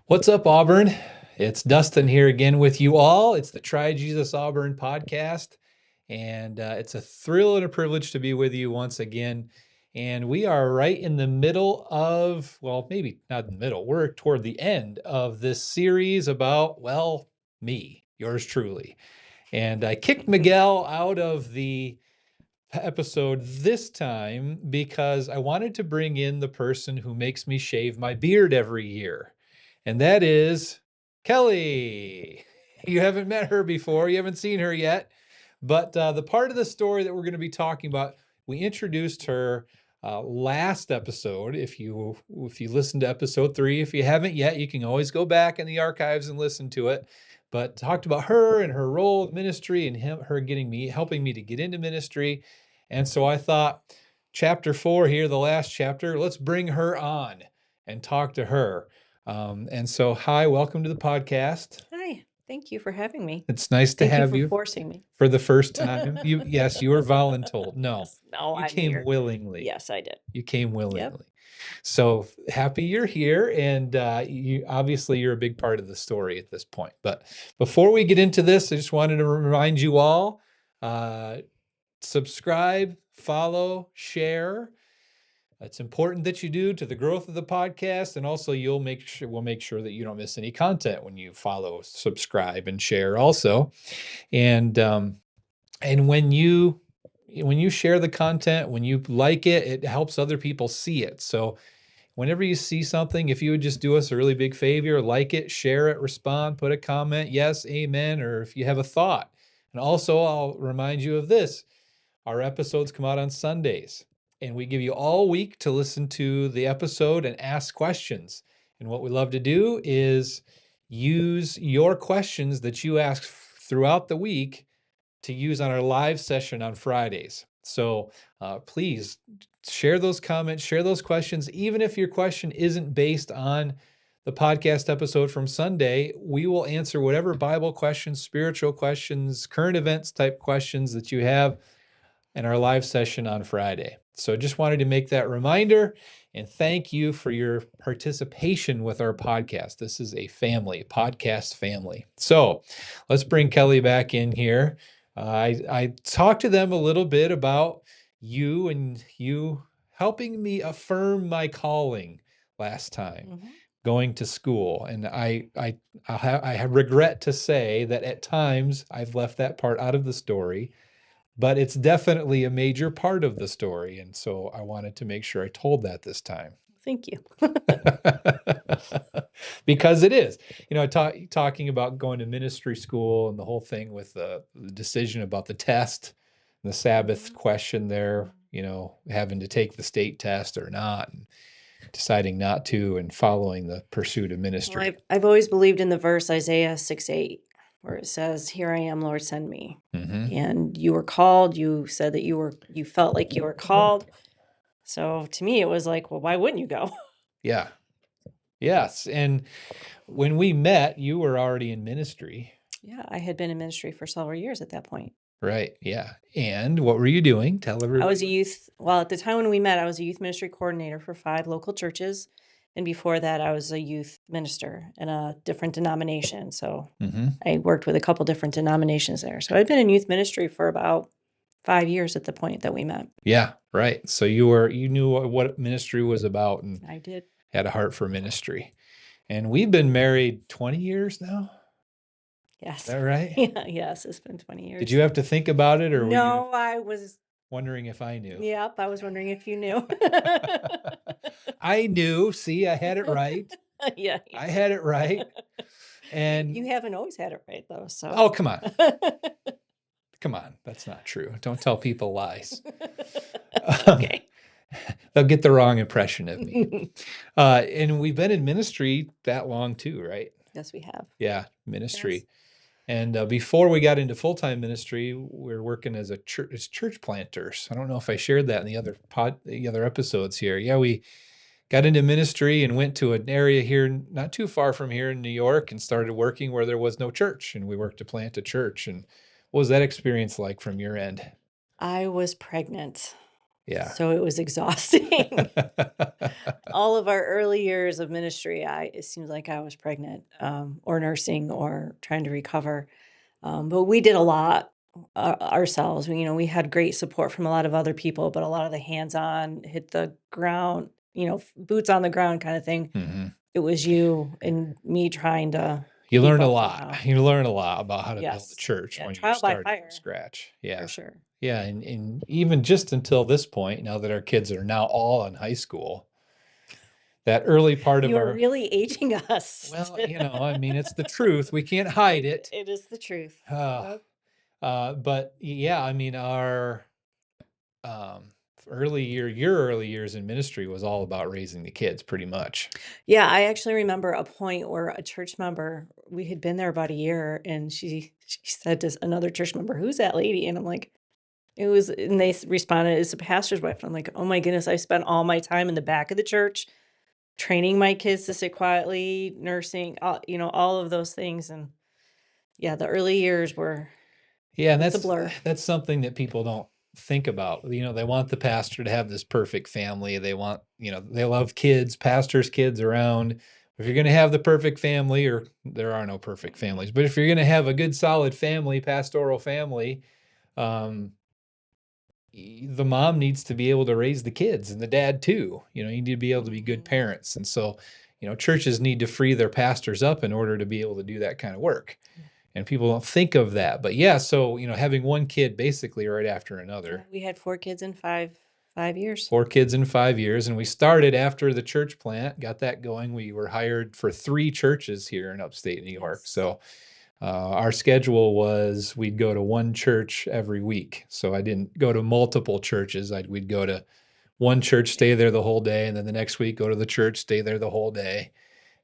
What's up, Auburn? It's Dustin here again with you all. It's the Try Jesus Auburn podcast, and it's a thrill and a privilege to be with you once again. And we are right in the middle of, well, maybe not in the middle, we're toward the end of this series about, well, me, yours truly. And I kicked Miguel out of the episode this time because I wanted to bring in the person who makes me shave my beard every year. And that is Kelly. You haven't met her before. You haven't seen her yet. But the part of the story that we're going to be talking about, we introduced her last episode. If you listened to episode 3, if you haven't yet, you can always go back in the archives and listen to it. But talked about her and her role in ministry and her helping me to get into ministry. And so I thought, chapter 4 here, the last chapter, let's bring her on and talk to her. And so, hi, welcome to the podcast. Hi, thank you for having me. It's nice to have you forcing me for the first time. Yes, you were voluntold. No, No, you I'm came here. willingly. Yes, I did. You came willingly. So happy you're here, and you're a big part of the story at this point. But before we get into this, I just wanted to remind you all, subscribe, follow, share. It's important that you do to the growth of the podcast, and also we'll make sure that you don't miss any content when you follow, subscribe, and share also. And when you share the content, when you like it, it helps other people see it. So whenever you see something, if you would just do us a really big favor, like it, share it, respond, put a comment, yes, amen, or if you have a thought. And also, I'll remind you of this. Our episodes come out on Sundays, and we give you all week to listen to the episode and ask questions. And what we love to do is use your questions that you ask throughout the week to use on our live session on Fridays. So please share those comments, share those questions. Even if your question isn't based on the podcast episode from Sunday, we will answer whatever Bible questions, spiritual questions, current events type questions that you have in our live session on Friday. So just wanted to make that reminder and thank you for your participation with our podcast. This is a podcast family. So let's bring Kelly back in here. I talked to them a little bit about you and you helping me affirm my calling last time, going to school. And I regret to say that at times I've left that part out of the story, but it's definitely a major part of the story. And so I wanted to make sure I told that this time. Thank you. Because it is, talking about going to ministry school and the whole thing with the decision about the test, the Sabbath question there, having to take the state test or not, and deciding not to, and following the pursuit of ministry. Well, I've always believed in the verse Isaiah 6:8, where it says, "Here I am, Lord, send me." And you were called. You said that you felt like you were called. So to me, it was like, well, why wouldn't you go? Yeah. Yes. And when we met, you were already in ministry. Yeah, I had been in ministry for several years at that point. Right. Yeah. And what were you doing? Tell everybody. I was at the time when we met, I was a youth ministry coordinator for 5 local churches. And before that, I was a youth minister in a different denomination. So I worked with a couple different denominations there. So I'd been in youth ministry for about 5 years at the point that we met. Yeah, right. So you knew what ministry was about, and I did. Had a heart for ministry. And we've been married 20 years now. Yes. Is that right? Yeah, yes, it's been 20 years. Did you have to think about it, or no? I was wondering if I knew. Yep, I was wondering if you knew. I knew. See, I had it right. Yeah. I had it right. And you haven't always had it right, though. So. Oh, come on. Come on. That's not true. Don't tell people lies. Okay. They'll get the wrong impression of me. And we've been in ministry that long too, right? Yes, we have. Yeah, ministry. Yes. And before we got into full-time ministry, we were working as church planters. I don't know if I shared that in the other episodes here. Yeah, we got into ministry and went to an area here not too far from here in New York and started working where there was no church. And we worked to plant a church. And what was that experience like from your end? I was pregnant. Yeah. So it was exhausting. All of our early years of ministry, it seems like I was pregnant, or nursing or trying to recover. But we did a lot ourselves. We had great support from a lot of other people, but a lot of the hands-on, hit the ground, boots on the ground kind of thing. Mhm. It was you and me trying to You keep learn a up lot. somehow. You learn a lot about how to build a Yes. church Yeah, when you're trial by starting from fire, scratch. for Yeah. sure. Yeah, and even just until this point, now that our kids are now all in high school, that early part of You are our really aging us. well, I mean, it's the truth. We can't hide it. It is the truth. Uh, Yep. but yeah, I mean, our um, your early years in ministry was all about raising the kids, pretty much. Yeah, I actually remember a point where a church member, we had been there about a year, and she said to another church member, "Who's that lady?" And I'm like, "It was," and they responded, "It's the pastor's wife." And I'm like, "Oh my goodness, I spent all my time in the back of the church training my kids to sit quietly, nursing, all of those things." And yeah, the early years were Yeah, and it's a blur. that's something that people don't think about. They want the pastor to have this perfect family. They want, they love kids, pastors' kids around. If you're going to have the perfect family, or there are no perfect families, but if you're going to have a good, solid family, pastoral family, um, the mom needs to be able to raise the kids and the dad too. You need to be able to be good Mhm. parents. And so, churches need to free their pastors up in order to be able to do that kind of work. Yeah. And people don't think of that. But yeah, so, having one kid basically right after Yeah, another, we had 4 kids in five years. 4 kids in 5 years. And we started after the church plant, got that going. We were hired for 3 churches here in upstate New York. Yes. So our schedule was we'd go to one church every week. So I didn't go to multiple churches. We'd go to one church, stay there the whole day, and then the next week go to the church, stay there the whole day.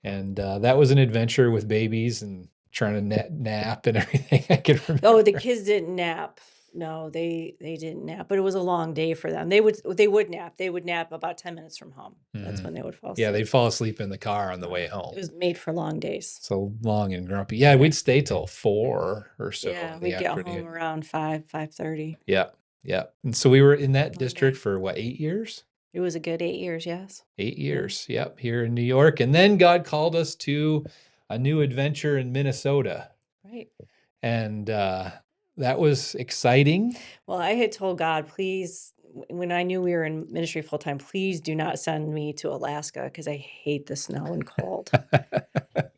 And that was an adventure with babies and trying to nap and everything. I can Oh, the remember. kids didn't nap. No, they didn't nap, but it was a long day for them. They would nap. They would nap about 10 minutes from home. That's Mhm. when they would fall Yeah, asleep. they'd fall asleep in the car on the way It home. was made for long days. So long and grumpy. Yeah, Yeah. we'd stay till 4 or so Yeah, in the we'd get home afternoon. around 5:30. Yeah, yeah. And so we were in that Long district day. for what, 8 years? It was a good 8 years, yes. 8 Yeah. years. Yep, here in New York. And then God called us to a new adventure in Minnesota. Right. And that was exciting. Well, I had told God, "Please," when I knew we were in ministry full time, "Please do not send me to Alaska because I hate the snow and cold."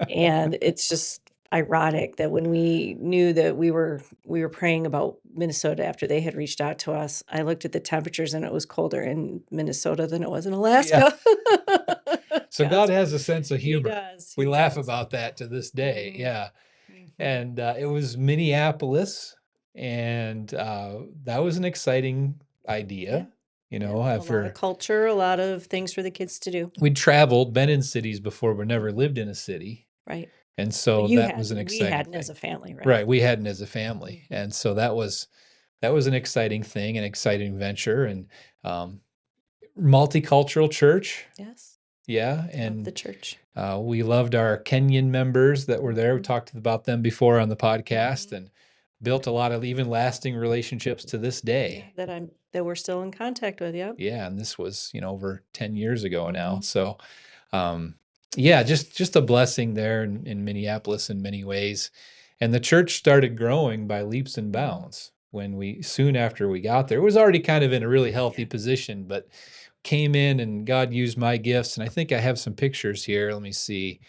And it's just ironic that when we knew that we were praying about Minnesota after they had reached out to us, I looked at the temperatures and it was colder in Minnesota than it was in Yeah. Alaska. So God God's has a sense of He humor. does, We he laugh does. about that to this day. Mhm, Yeah. mhm. And it was Minneapolis. And that was an exciting Yeah, idea. yeah, a lot of After culture, a lot of things for the kids to do. we'd traveled, been in cities before, but never lived in a city. Right. And But so you that was an hadn't, we exciting hadn't as thing. a family, right? Right. We hadn't as a family. Mhm. And so that was an exciting thing, an exciting venture. And um, multicultural church. Yes, Yeah. love And the church. we loved our Kenyan members that were there. We Mhm, talked about them before on the podcast mhm. and built a lot of even lasting relationships to this Yeah, day. that we're still in contact with, yep. Yeah. And this was, over 10 years ago now. Mhm. So, um, yeah, just a blessing there in Minneapolis in many ways. And the church started growing by leaps and Mhm. bounds soon after we got there. It was already kind of in a really Yeah. healthy position, but came in and God used my gifts. And I think I have some pictures here. Let me see.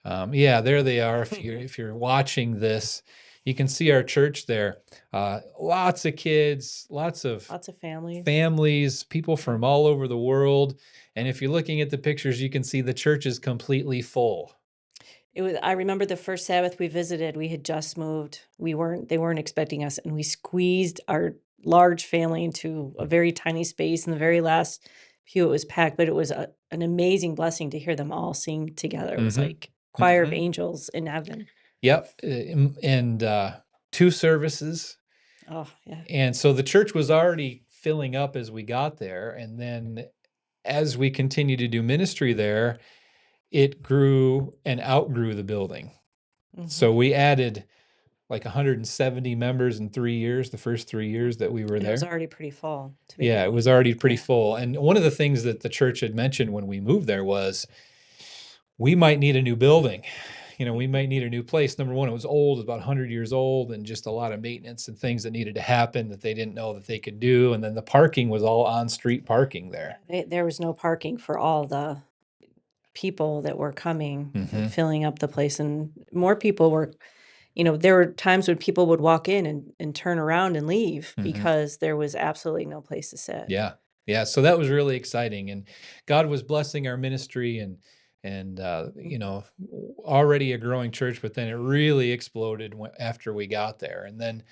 Yeah, there they are. If you're watching this, you can see our church there. Lots of kids, lots of Lots of families. families, people Yeah. from all over the world. And if you're looking at the pictures, you can see the church is completely full. I remember the first Sabbath we visited, we had just moved. They weren't expecting us, and we squeezed our large family into a very tiny space. In the very last pew, it was packed, but it was an amazing blessing to hear them all sing together. It was Mm-hmm. like choir of Mm-hmm. angels in heaven. Yep. And 2 services. Oh, yeah. And so the church was already filling up as we got there. And then as we continued to do ministry there, it grew and outgrew the building. Mhm. So we added like 170 members in 3 years, the first 3 years that we were And it was there. already pretty full to Yeah, begin it with. was already pretty Yeah. full. And one of the things that the church had mentioned when we moved there was we might need a new building. We might need a new place. Number one, it was old, it was about 100 years old, and just a lot of maintenance and things that needed to happen that they didn't know that they could do. And then the parking was all on-street parking there. There was no parking for all the people that were coming and filling up the place, and more people were, there were times when people would walk in and turn around and leave because there was absolutely no place to sit. Yeah. Yeah. So that was really exciting. And God was blessing our ministry and already a growing church, but then it really exploded after we got there. And then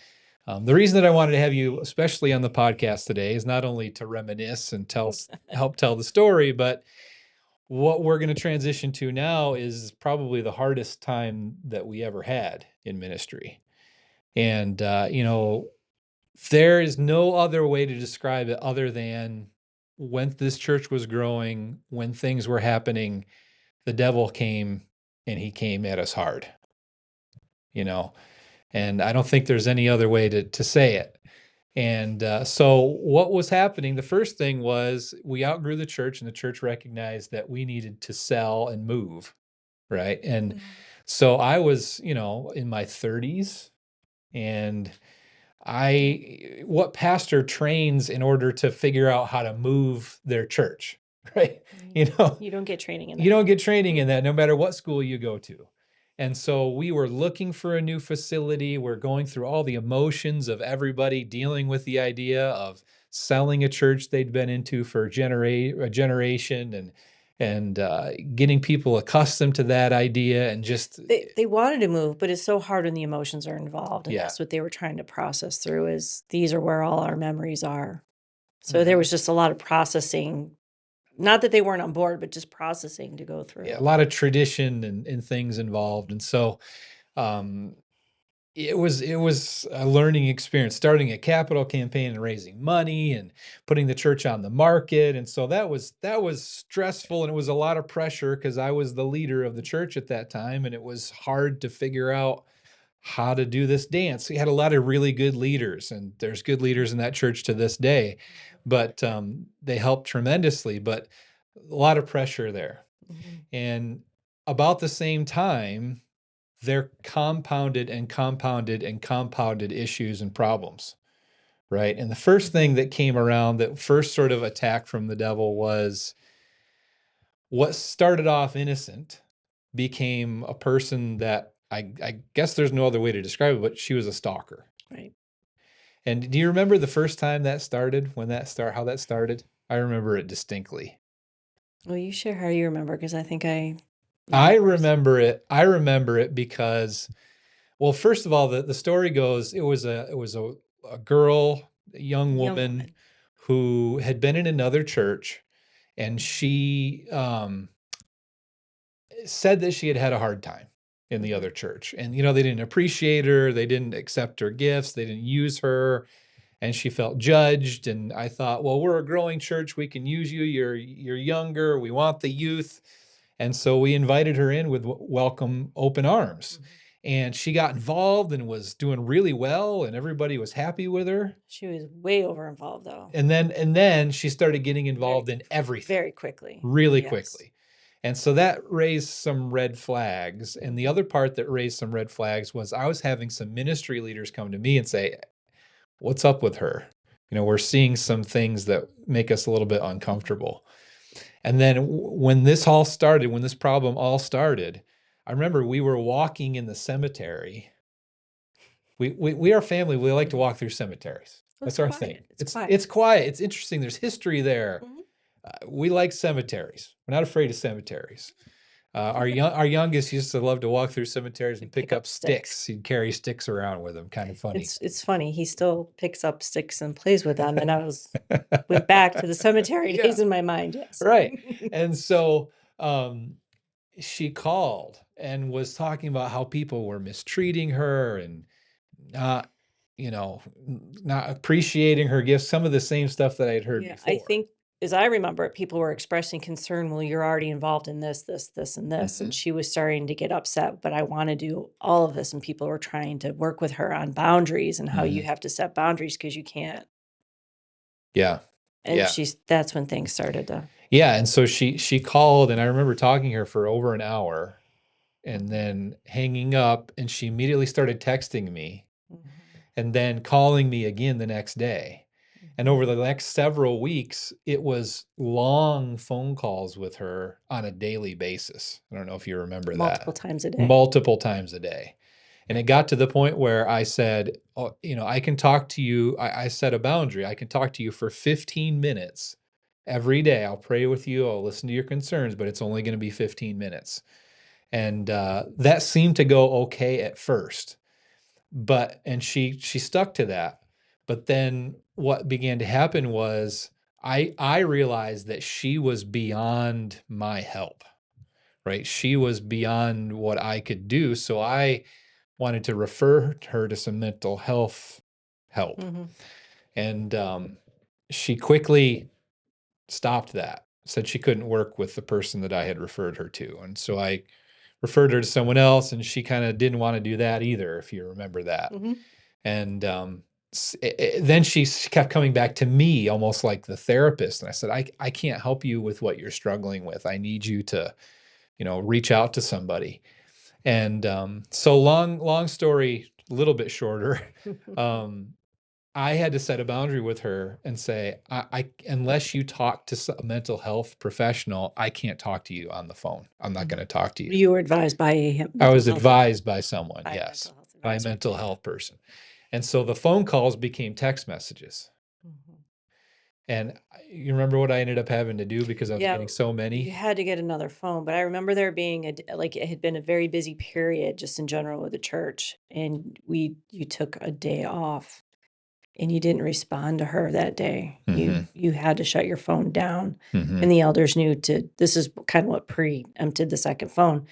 the reason that I wanted to have you, especially on the podcast today, is not only to reminisce and help tell the story, but what we're going to transition to now is probably the hardest time that we ever had in ministry. And, there is no other way to describe it other than when this church was growing, when things were happening, the devil came and he came at us hard, and I don't think there's any other way to say it. And so what was happening, the first thing was we outgrew the church and the church recognized that we needed to sell and move, right? And so I was, in my 30s, and what pastor trains in order to figure out how to move their church, right? You don't get training in that. You don't get training in that no matter what school you go to. And so we were looking for a new facility. We're going through all the emotions of everybody dealing with the idea of selling a church they'd been into for a generation and getting people accustomed to that idea and just they wanted to move, but it's so hard when the emotions are involved, and that's what they were trying to process through. Is these are where all our memories are. So there was just a lot of processing. Not that they weren't on board, but just processing to go through. Yeah, a lot of tradition and things involved. And so it was a learning experience, starting a capital campaign and raising money and putting the church on the market. And so that was stressful, and it was a lot of pressure because I was the leader of the church at that time, and it was hard to figure out how to do this dance. We had a lot of really good leaders, and there's good leaders in that church to this day, but they helped tremendously, but a lot of pressure there. And about the same time, there compounded and compounded and compounded issues and problems, right? And the first thing that came around, that first sort of attack from the devil, was what started off innocent became a person that I guess there's no other way to describe it, but she was a stalker. Right. And do you remember the first time that started, how that started? I remember it distinctly. Well, you share how you remember, because I think I remember it. I remember it because, well, first of all, the story goes, it was a girl, a young woman who had been in another church, and she said that she had a hard time in the other church. And, they didn't appreciate her. They didn't accept her gifts. They didn't use her. And she felt judged. And I thought, well, we're a growing church. We can use you. You're younger. We want the youth. And so we invited her in with welcome open arms. And she got involved and was doing really well, and everybody was happy with her. She was way over involved, though. And then she started getting involved in everything. Very quickly. Really quickly. And so that raised some red flags. And the other part that raised some red flags was I was having some ministry leaders come to me and say, what's up with her? We're seeing some things that make us a little bit uncomfortable. And then when this problem all started, I remember we were walking in the cemetery. We our family, we like to walk through cemeteries. That's our thing. It's quiet. It's interesting. There's history there. We like cemeteries. We're not afraid of cemeteries. Our youngest used to love to walk through cemeteries and pick up sticks. He'd carry sticks around with him. Kind of funny. It's funny. He still picks up sticks and plays with them. And I went back to the cemetery days in my mind. Yes. Right. And so she called and was talking about how people were mistreating her and not appreciating her gifts. Some of the same stuff that I had heard before. I think as I remember it, people were expressing concern, well, you're already involved in this, this, this, and this. And she was starting to get upset, but I want to do all of this. And people were trying to work with her on boundaries and how you have to set boundaries because you can't. Yeah. And that's when things started to. Yeah. And so she called, and I remember talking to her for over an hour and then hanging up, and she immediately started texting me and then calling me again the next day. And over the next several weeks, it was long phone calls with her on a daily basis. I don't know if you remember Multiple that. times a day. Multiple times a day. And it got to the point where I said, oh, I can talk to you. I set a boundary. I can talk to you for 15 minutes every day. I'll pray with you. I'll listen to your concerns, but it's only going to be 15 minutes. And that seemed to go okay at first. And she stuck to that. But then what began to happen was I realized that she was beyond my help, right? She was beyond what I could do. So I wanted to refer her to some mental health help. And she quickly stopped that, said she couldn't work with the person that I had referred her to. And so I referred her to someone else, and she kind of didn't want to do that either, if you remember that. And then she kept coming back to me almost like the therapist. And I said, I can't help you with what you're struggling with. I need you to, reach out to somebody. And so long story, a little bit shorter. I had to set a boundary with her and say, I unless you talk to a mental health professional, I can't talk to you on the phone. I'm not going to talk to you. You were advised by a I was advised by someone, by a yes, mental health by a advisor. mental health person. And so the phone calls became text messages. And you remember what I ended up having to do because I was getting so many? You had to get another phone, but I remember there being it had been a very busy period just in general with the church, and you took a day off and you didn't respond to her that day. You had to shut your phone down. And the elders knew this is kind of what preempted the second phone.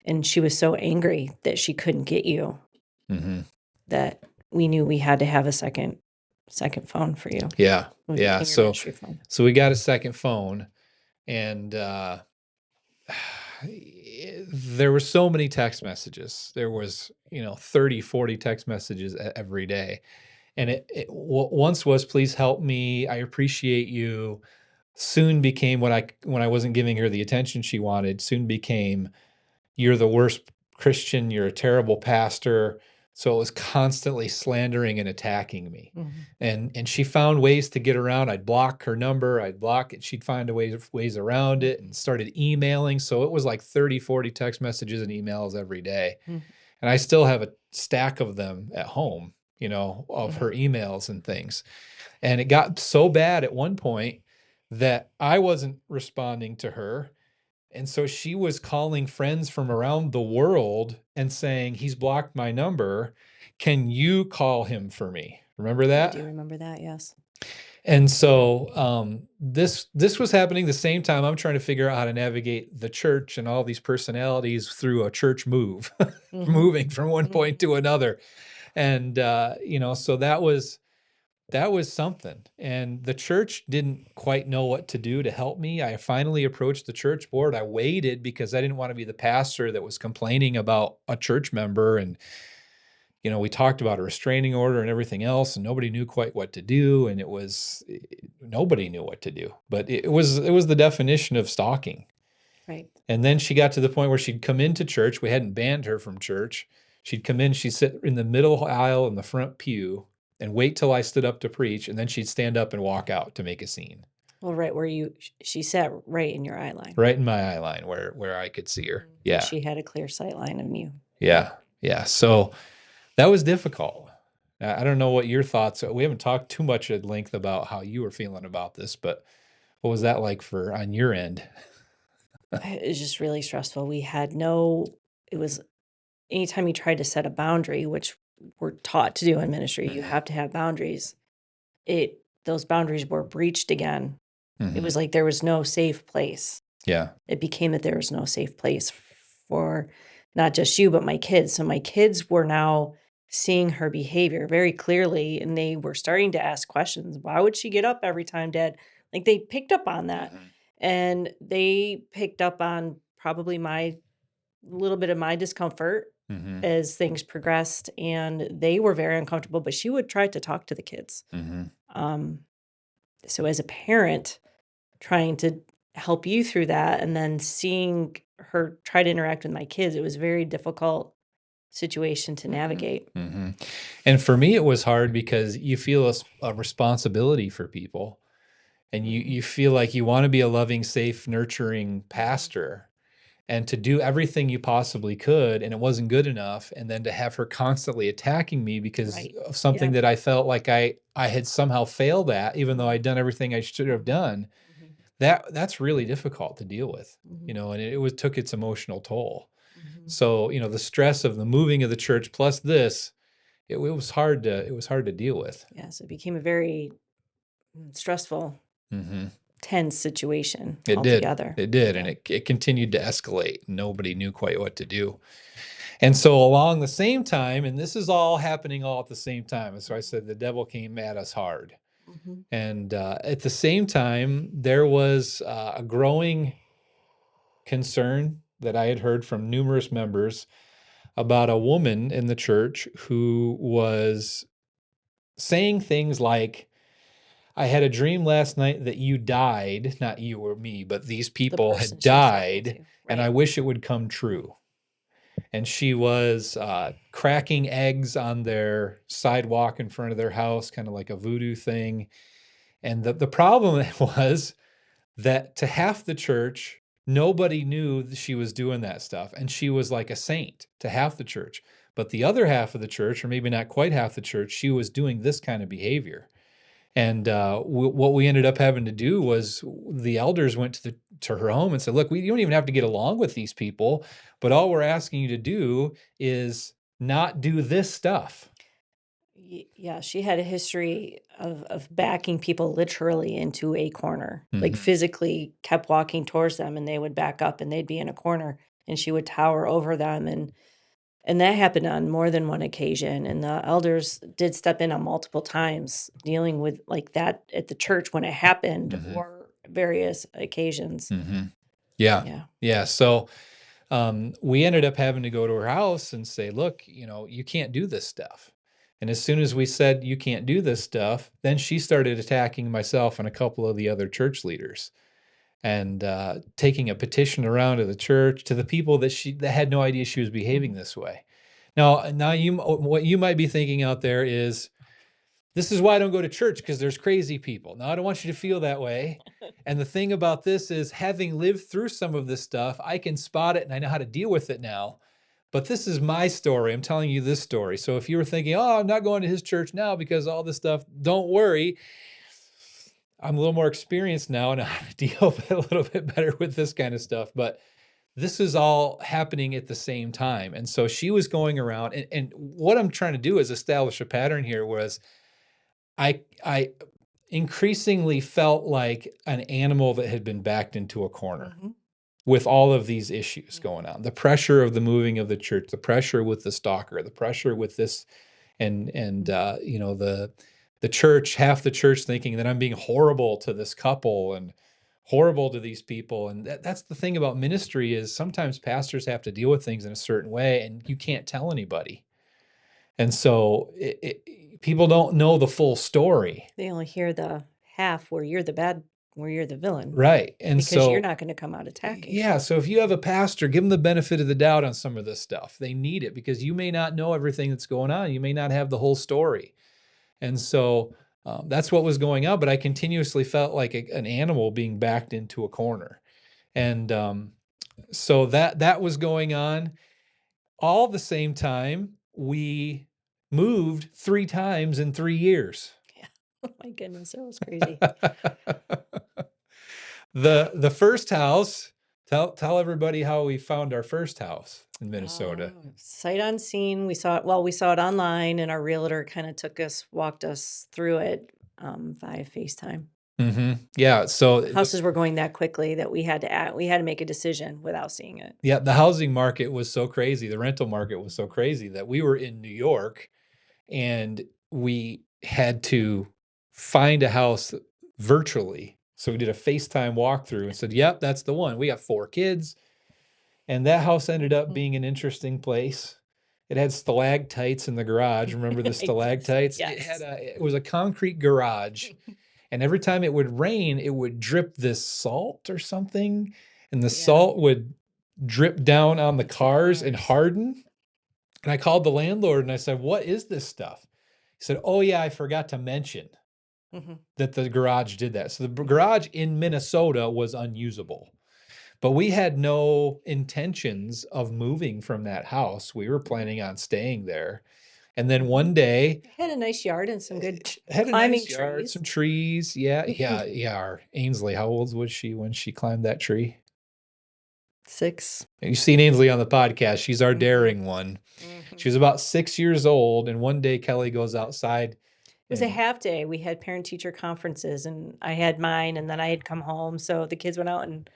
And she was so angry that she couldn't get you that we knew we had to have a second phone for you. Yeah. It Yeah. became your ministry phone. So we got a second phone, and there were so many text messages. There was, 30, 40 text messages every day. And it once was, please help me. I appreciate you. Soon became, when I wasn't giving her the attention she wanted, soon became, you're the worst Christian. You're a terrible pastor. So it was constantly slandering and attacking me. And she found ways to get around. I'd block her number. I'd block it. She'd find ways around it, and started emailing. So it was like 30, 40 text messages and emails every day. And I still have a stack of them at home, of her emails and things. And it got so bad at one point that I wasn't responding to her. And so she was calling friends from around the world and saying, he's blocked my number. Can you call him for me? Remember that? I do remember that, yes. And so this was happening the same time I'm trying to figure out how to navigate the church and all these personalities through a church move, moving from one point to another. And, so that was something. And the church didn't quite know what to do to help me. I finally approached the church board. I waited because I didn't want to be the pastor that was complaining about a church member. And, we talked about a restraining order and everything else, and nobody knew quite what to do. And nobody knew what to do, but it was the definition of stalking. Right. And then she got to the point where she'd come into church. We hadn't banned her from church. She'd come in, she'd sit in the middle aisle in the front pew and wait till I stood up to preach, and then she'd stand up and walk out to make a scene. Well, right where she sat right in your eye line. Right in my eye line where I could see her. Yeah. She had a clear sight line of you. Yeah. Yeah. So that was difficult. I don't know what your thoughts are. We haven't talked too much at length about how you were feeling about this, but what was that like on your end? It was just really stressful. It was anytime you tried to set a boundary, which we're taught to do in ministry, you have to have boundaries. Those boundaries were breached again. It was like there was no safe place. Yeah. It became that there was no safe place for not just you, but my kids. So my kids were now seeing her behavior very clearly, and they were starting to ask questions. Why would she get up every time Dad Like, they picked up on that, Mhm. and they picked up on probably my little bit of my discomfort Mhm. as things progressed, and they were very uncomfortable, but she would try to talk to the kids. Mhm. Um, so as a parent, trying to help you through that and then seeing her try to interact with my kids, it was a very difficult situation to Mhm. navigate. Mhm. And for me, it was hard because you feel a responsibility for people, and you Mhm, you feel like you wanna be a loving, safe, nurturing mhm. pastor, and to do everything you possibly could, and it wasn't good enough, and then to have her constantly attacking me because Right. of Yeah. something that I felt like I had somehow failed at, even though Mhm, I'd done everything I should have mhm, done. mhm, That's really difficult to deal with, mhm, and it was took its emotional toll. mhm. So, the stress of the moving of the church plus this, it was hard to deal with. Yes, it became a very stressful, Mhm. tense situation It did. altogether. It did, and Yeah. it continued to escalate. Nobody knew quite what to do. And so along the same time, and this is all happening all at the same time, and so I Mhm, said the devil came at us hard. mhm. And, at the same time, there was, a growing concern that I had heard from numerous members about a woman in the church who was saying things like, "I had a dream last night that you died," not you or me, but these The people person had she was talking died, to. and I Right. wish it would come true. And she was, cracking eggs on their sidewalk in front of their house, kinda like a voodoo thing. And the problem was that to half the church, nobody knew that she was doing that stuff, and she was like a saint to half the church. But the other half of the church, or maybe not quite half the church, she was doing this kind of behavior. And, what we ended up having to do was the elders went to her home and said, "Look, we you don't even have to get along with these people, but all we're asking you to do is not do this stuff." Yeah, she had a history of backing people literally into a corner, like Mhm. physically kept walking towards them and they would back up and they'd be in a corner and she would tower over them and that happened on more than one occasion and the elders did step in on multiple times dealing with like that at the church when it happened Mhm. or various occasions. Mhm. Yeah. Yeah. Yeah, so, we ended up having to go to her house and say, "Look, you can't do this stuff." And as soon as we said, "You can't do this stuff," then she started attacking myself and a couple of the other church leaders, and, taking a petition around to the church, to the people that had no idea she was behaving Mhm. this way. Now what you might be thinking out there is, "This is why I don't go to church because there's crazy people." Now, I don't want you to feel that way, and the thing about this is, having lived through some of this stuff, I can spot it and I know how to deal with it now. But this is my story. I'm telling you this story. So if you were thinking, "Oh, I'm not going to his church now because all this stuff," don't worry. I'm a little more experienced now and how to deal with it a little bit better with this kind of stuff. But this is all happening at the same time. And so she was going around, and what I'm trying to do is establish a pattern here was I increasingly felt like an animal that had been backed into a corner Mhm. with all of these issues going Mhm. on. The pressure of the moving of the church, the pressure with the stalker, the pressure with this, and Mhm. the church, half the church thinking that I'm being horrible to this couple and horrible to these people. And that's the thing about ministry is sometimes pastors have to deal with things in a certain way and you can't tell anybody. And so people don't know the full story. They only hear the half where you're the villain Right. And because you're so, not gonna come out attacking. yeah, so if you have a pastor, give them the benefit of the doubt on some of this stuff. They need it because you may not know everything that's going on. You may not have the whole story. And so that's what was going on. But I continuously felt like an animal being backed into a corner. And so that was going on. All the same time, we moved 3 times in 3 years. Yeah. Oh my goodness, that was crazy. The first house, tell everybody how we found our first house in Minnesota. Sight unseen, we saw it online, and our realtor kinda walked us through it, via FaceTime. Yeah, so Houses were going that quickly that we had to make a decision without seeing it. yeah, the housing market was so crazy, the rental market was so Mhm. crazy that we were in New York, and we had to find a house virtually. So we did a FaceTime walkthrough and said, yep, that's the one. We got 4 kids. And that house ended up being an interesting place. It had stalactites in the garage. Remember the stalactites? Yes. It was a concrete garage. And every time it would rain, it would drip this salt or something. And the salt would drip down on the cars and harden. And I called the landlord and I said, what is this stuff? He said, oh yeah, I forgot to mention that the garage did that. So the garage in Minnesota was unusable. But we had no intentions of moving from that house. We were planning on staying there. And then one day, It had a nice yard and some good had a climbing nice yard, trees. some trees. Yeah. Our Ainsley, how old was she when she climbed that tree? 6. You've seen Ainsley on the podcast. She's our daring one. She was about 6 years old. And one day Kelly goes outside. It was a half day. We had parent-teacher conferences, and I had mine, and then I had come home. So the kids went out and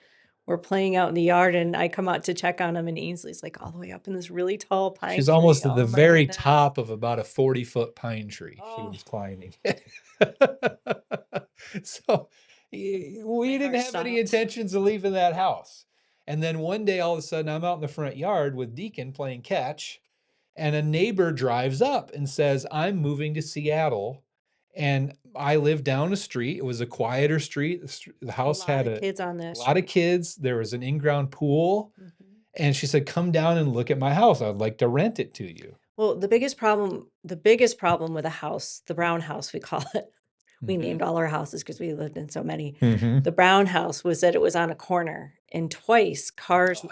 were playing out in the yard, and I come out to check on them, and Ainsley's like all the way up in this really tall pine tree. She's almost at the very goodness. top of about a 40-foot pine tree. She was climbing. So we didn't have any intentions of leaving that house. And then one day, all of a sudden, I'm out in the front yard with Deacon playing catch, and a neighbor drives up and says, I'm moving to Seattle. And I live down the street. It was a quieter street. The house had a kids on this. lot of kids. There was an in-ground pool. And she said, come down and look at my house. I'd like to rent it to you. Well, the biggest problem with a house, the brown house, we call it. We named all our houses because we lived in so many. The brown house was that it was on a corner, and twice cars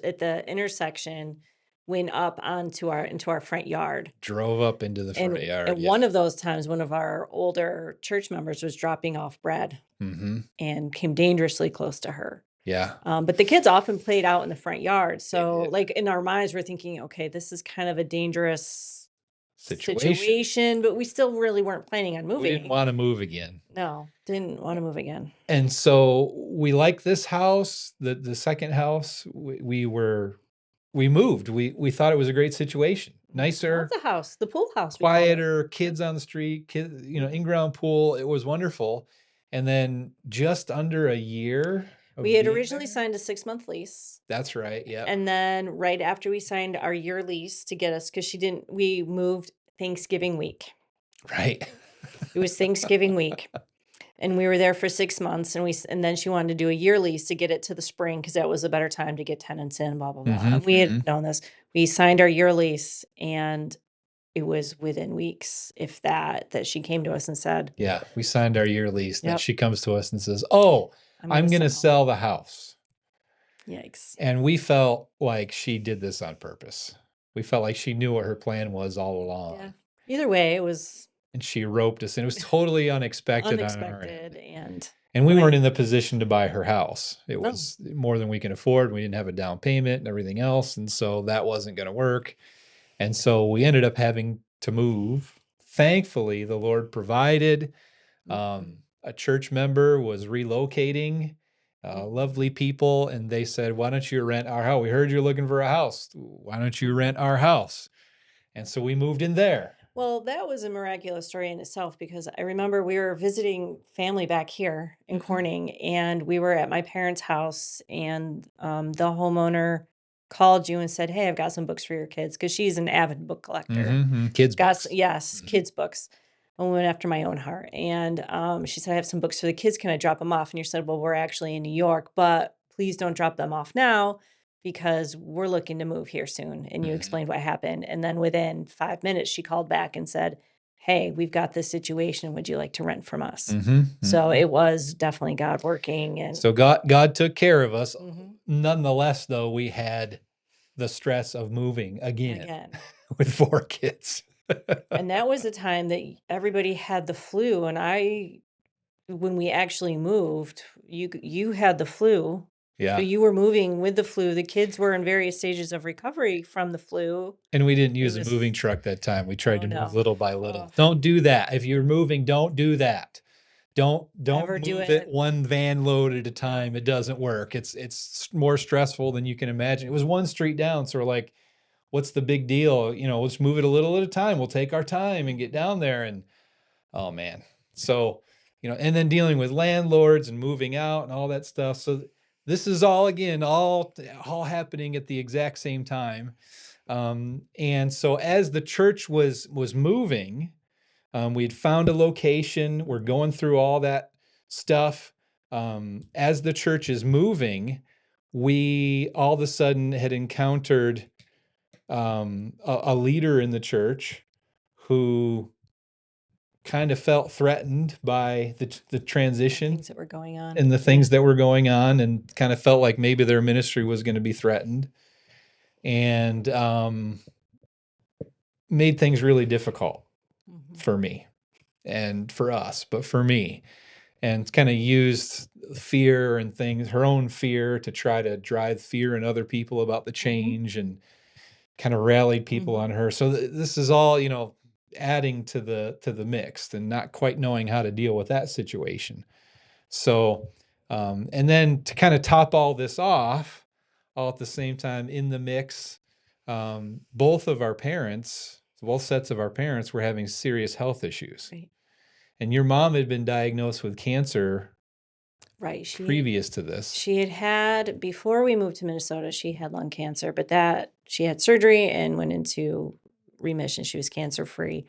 at the intersection went up into our front yard. Drove up into the front yard. And one of those times, one of our older church members was dropping off bread and came dangerously close to her. Yeah. But the kids often played out in the front yard. So like in our minds, we're thinking, okay, this is kind of a dangerous situation, but we still really weren't planning on moving. We didn't want to move again. No, didn't want to move again. And so we liked this house, the second house. We moved. We thought it was a great situation. Nicer. Love the house, the pool house. Quieter, kids on the street, kids, in-ground pool. It was wonderful. And then just under a year. We had originally signed a 6-month lease. That's right. Yeah. And then right after we signed our year lease to get us, because we moved Thanksgiving week. Right. It was Thanksgiving week. And we were there for 6 months, and then she wanted to do a year lease to get it to the spring because that was a better time to get tenants in, blah, blah, blah. We had known this. We signed our year lease, and it was within weeks, if that she came to us and said. Yeah, we signed our year lease. And then she comes to us and says, oh, I'm going to sell the house. Yikes. And we felt like she did this on purpose. We felt like she knew what her plan was all along. Yeah. Either way, it was. And she roped us in. It was totally unexpected. And we Right. weren't in the position to buy her house. It was more than we can afford. We didn't have a down payment and everything else. And so that wasn't going to work. And so we ended up having to move. Thankfully, the Lord provided. A church member was relocating, lovely people. And they said, why don't you rent our house? We heard you're looking for a house. Why don't you rent our house? And so we moved in there. Well, that was a miraculous story in itself, because I remember we were visiting family back here in Corning, and we were at my parents' house, and the homeowner called you and said, hey, I've got some books for your kids, because she's an avid book collector. Kids books. Yes, kids books. I went after my own heart. And she said, I have some books for the kids. Can I drop them off? And you said, well, we're actually in New York, but please don't drop them off now, because we're looking to move here soon. And you explained what happened. And then within 5 minutes, she called back and said, hey, we've got this situation. Would you like to rent from us? So it was definitely God working. And so God took care of us. Nonetheless, though, we had the stress of moving again. With 4 kids. And that was the time that everybody had the flu. And when we actually moved, you had the flu. Yeah. So you were moving with the flu. The kids were in various stages of recovery from the flu. And we didn't use a moving truck that time. We tried to move little by little. Don't do that. If you're moving, don't do that. Don't move it one van load at a time. It doesn't work. It's more stressful than you can imagine. It was one street down. So we're like, what's the big deal? Let's move it a little at a time. We'll take our time and get down there. And oh man. So and then dealing with landlords and moving out and all that stuff. So this is all, again, all happening at the exact same time. And so as the church was moving, we'd found a location. We're going through all that stuff. As the church is moving, we all of a sudden had encountered a leader in the church who kind of felt threatened by the transition, things that were going on, and the things that were going on, and kind of felt like maybe their ministry was going to be threatened, and made things really difficult for me and for us, but for me, and kind of used fear and things, her own fear, to try to drive fear in other people about the change, and kind of rallied people on her. So this is all, adding to the mix, and not quite knowing how to deal with that situation. So, and then to kind of top all this off, all at the same time in the mix, both sets of our parents were having serious health issues. Right. And your mom had been diagnosed with cancer previous to this. She had, before we moved to Minnesota, she had lung cancer, but she had surgery and went into remission. She was cancer-free.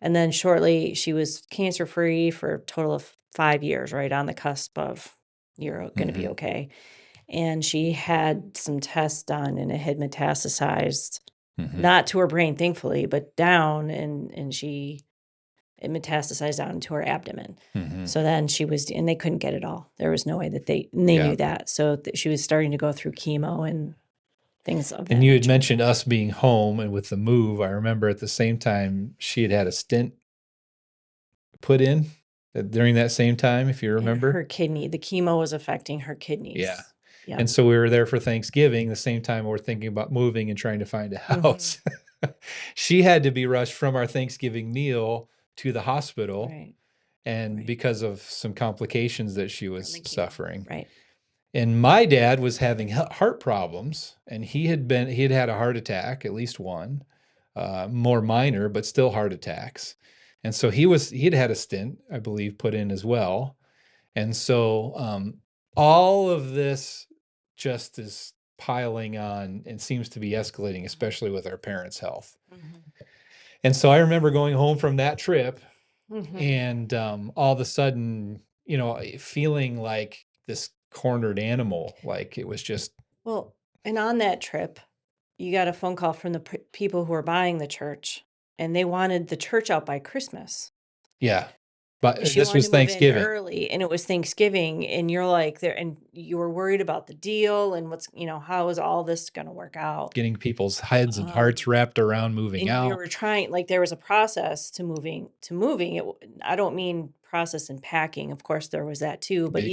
And then shortly, she was cancer-free for a total of 5 years, right on the cusp of, you're going to be okay. And she had some tests done, and it had metastasized, not to her brain, thankfully, but down, and it metastasized down into her abdomen. So then and they couldn't get it all. There was no way that they knew that. So she was starting to go through chemo and things of that And you had nature. mentioned us being home, and with the move, I remember at the same time she had a stent put in during that same time, if you remember. Her kidney, the chemo was affecting her kidneys. Yeah. And so we were there for Thanksgiving, the same time we're thinking about moving and trying to find a house. She had to be rushed from our Thanksgiving meal to the hospital, and because of some complications that she was suffering. Right. And my dad was having heart problems, and he had had a heart attack, at least one, more minor, but still heart attacks. And so he'd had a stent, I believe, put in as well. And so all of this just is piling on and seems to be escalating, especially with our parents' health. And so I remember going home from that trip, and all of a sudden, feeling like this cornered animal, like it was just. Well, and on that trip, you got a phone call from the people who were buying the church, and they wanted the church out by Christmas. Yeah. But She this was Thanksgiving. early, and it was Thanksgiving, and you're like there, and you were worried about the deal and how is all this going to work out? Getting people's heads and hearts wrapped around moving out. And we were trying, there was a process to moving. I don't mean process and packing. Of course, there was that too, but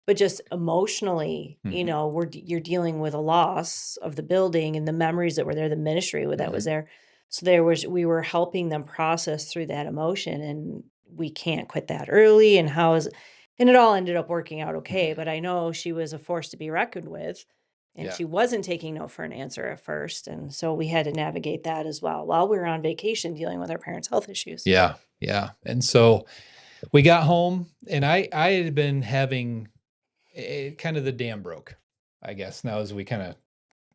but just emotionally, you're dealing with a loss of the building and the memories that were there, the ministry that was there. So we were helping them process through that emotion, and we can't quit that early, and and it all ended up working out okay. But I know she was a force to be reckoned with, and she wasn't taking no for an answer at first. And so we had to navigate that as well while we were on vacation dealing with our parents' health issues. Yeah. Yeah. And so we got home, and I had been having kind of the dam broke, I guess, now as we kind of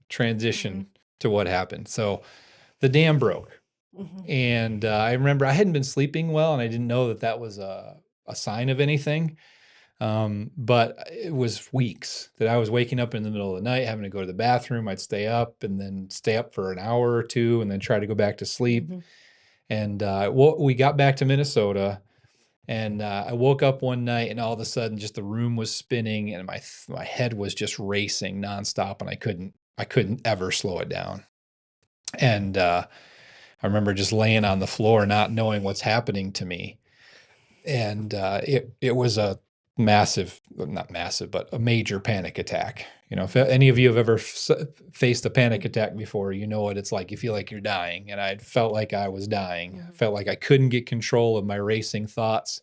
transition to what happened. So the dam broke. And I remember I hadn't been sleeping well, and I didn't know that was a sign of anything. But it was weeks that I was waking up in the middle of the night, having to go to the bathroom. I'd stay up and then stay up for an hour or two and then try to go back to sleep. And we got back to Minnesota, and I woke up one night, and all of a sudden just the room was spinning, and my head was just racing nonstop, and I couldn't ever slow it down. And I remember just laying on the floor, not knowing what's happening to me. And it was a not massive, but a major panic attack. If any of you have ever faced a panic attack before, you know what it's like. You feel like you're dying, and I felt like I was dying. I felt like I couldn't get control of my racing thoughts.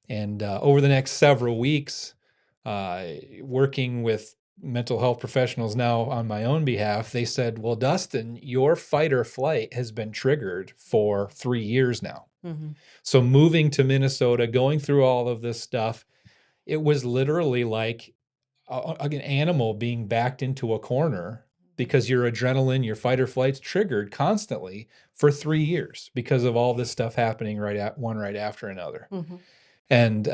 And over the next several weeks, working with mental health professionals now on my own behalf, they said, well, Dustin, your fight or flight has been triggered for 3 years now. So moving to Minnesota, going through all of this stuff, it was literally like an animal being backed into a corner because your adrenaline, your fight or flight's triggered constantly for 3 years because of all this stuff happening right after another. And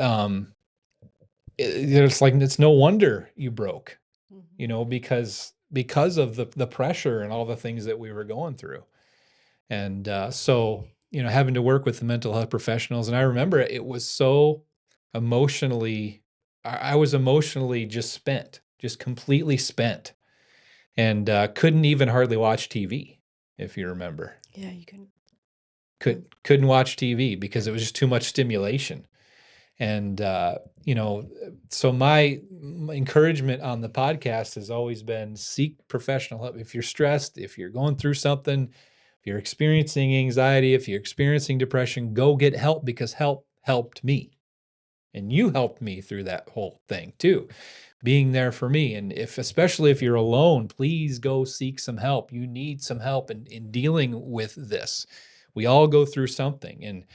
it's like, it's no wonder you broke, because of the pressure and all the things that we were going through. And so, having to work with the mental health professionals, and I remember it was so emotionally, I was emotionally just spent, just completely spent, and couldn't even hardly watch TV, if you remember. Yeah, you couldn't. Couldn't watch TV because it was just too much stimulation. And, so my encouragement on the podcast has always been seek professional help. If you're stressed, if you're going through something, if you're experiencing anxiety, if you're experiencing depression, go get help, because help helped me. And you helped me through that whole thing too, being there for me. And especially if you're alone, please go seek some help. You need some help in dealing with this. We all go through something. And,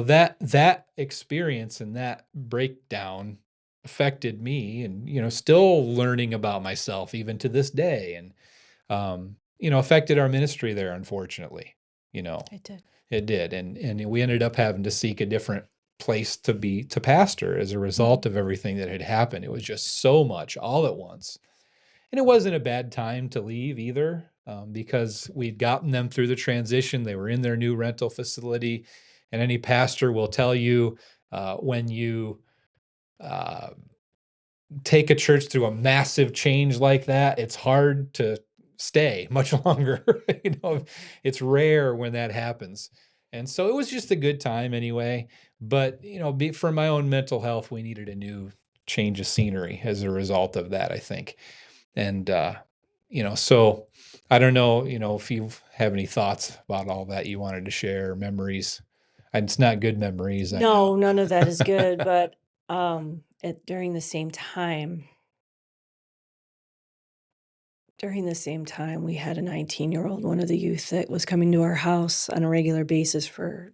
that experience and that breakdown affected me, and, still learning about myself even to this day. And, affected our ministry there, unfortunately. It did. It did. And we ended up having to seek a different place to pastor as a result of everything that had happened. It was just so much all at once. And it wasn't a bad time to leave either, because we'd gotten them through the transition. They were in their new rental facility. And any pastor will tell you, when you take a church through a massive change like that, it's hard to stay much longer. It's rare when that happens. And so it was just a good time anyway. But, for my own mental health, we needed a new change of scenery as a result of that, I think. And, so I don't know, if you have any thoughts about all that you wanted to share, memories. And it's not good memories. I know. No, none of that is good. But during the same time, we had a 19-year-old, one of the youth that was coming to our house on a regular basis for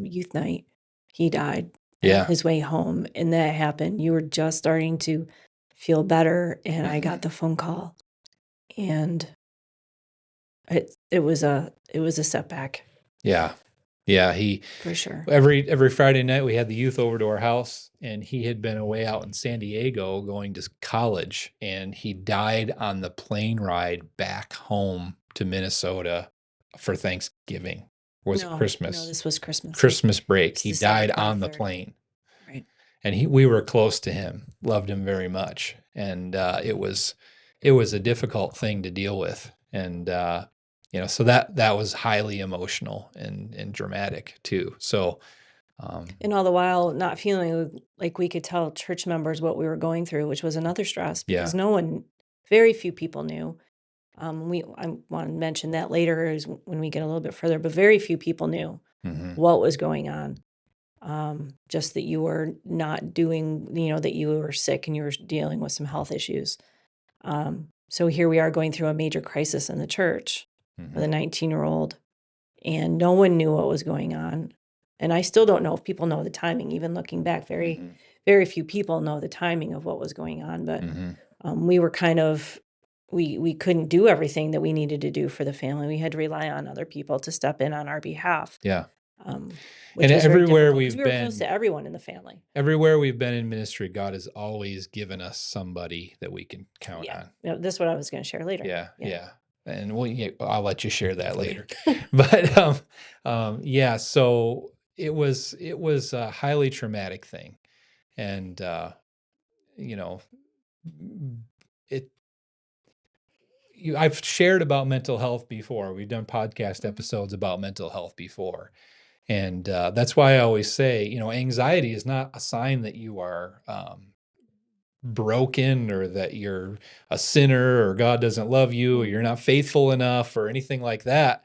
youth night. He died Yeah. on his way home, and that happened. You were just starting to feel better, and I got the phone call, and it was a setback Yeah. Yeah. for sure. Every Friday night we had the youth over to our house, and he had been away out in San Diego going to college, and he died on the plane ride back home to Minnesota for Thanksgiving. Or was it Christmas? No, this was Christmas. Christmas break. He December died on the 23rd. plane. Right. And we were close to him, loved him very much. And it was a difficult thing to deal with. And so that was highly emotional and dramatic too. So, and all the while not feeling like we could tell church members what we were going through, which was another stress, because very few people knew. I want to mention that later is when we get a little bit further, but very few people knew what was going on. Just that you were not doing, that you were sick and you were dealing with some health issues. So here we are going through a major crisis in the church with a 19-year-old, and no one knew what was going on. And I still don't know if people know the timing. Even looking back, very, very few people know the timing of what was going on. But we were kind of, we couldn't do everything that we needed to do for the family. We had to rely on other people to step in on our behalf. Yeah. Which and was everywhere we were close to everyone in the family. Everywhere we've been in ministry, God has always given us somebody that we can count on. Yeah, this is what I was going to share later. Yeah. And I'll let you share that later. But so it was a highly traumatic thing. And I've shared about mental health before. We've done podcast episodes about mental health before. And that's why I always say, anxiety is not a sign that you are broken, or that you're a sinner, or God doesn't love you, or you're not faithful enough, or anything like that.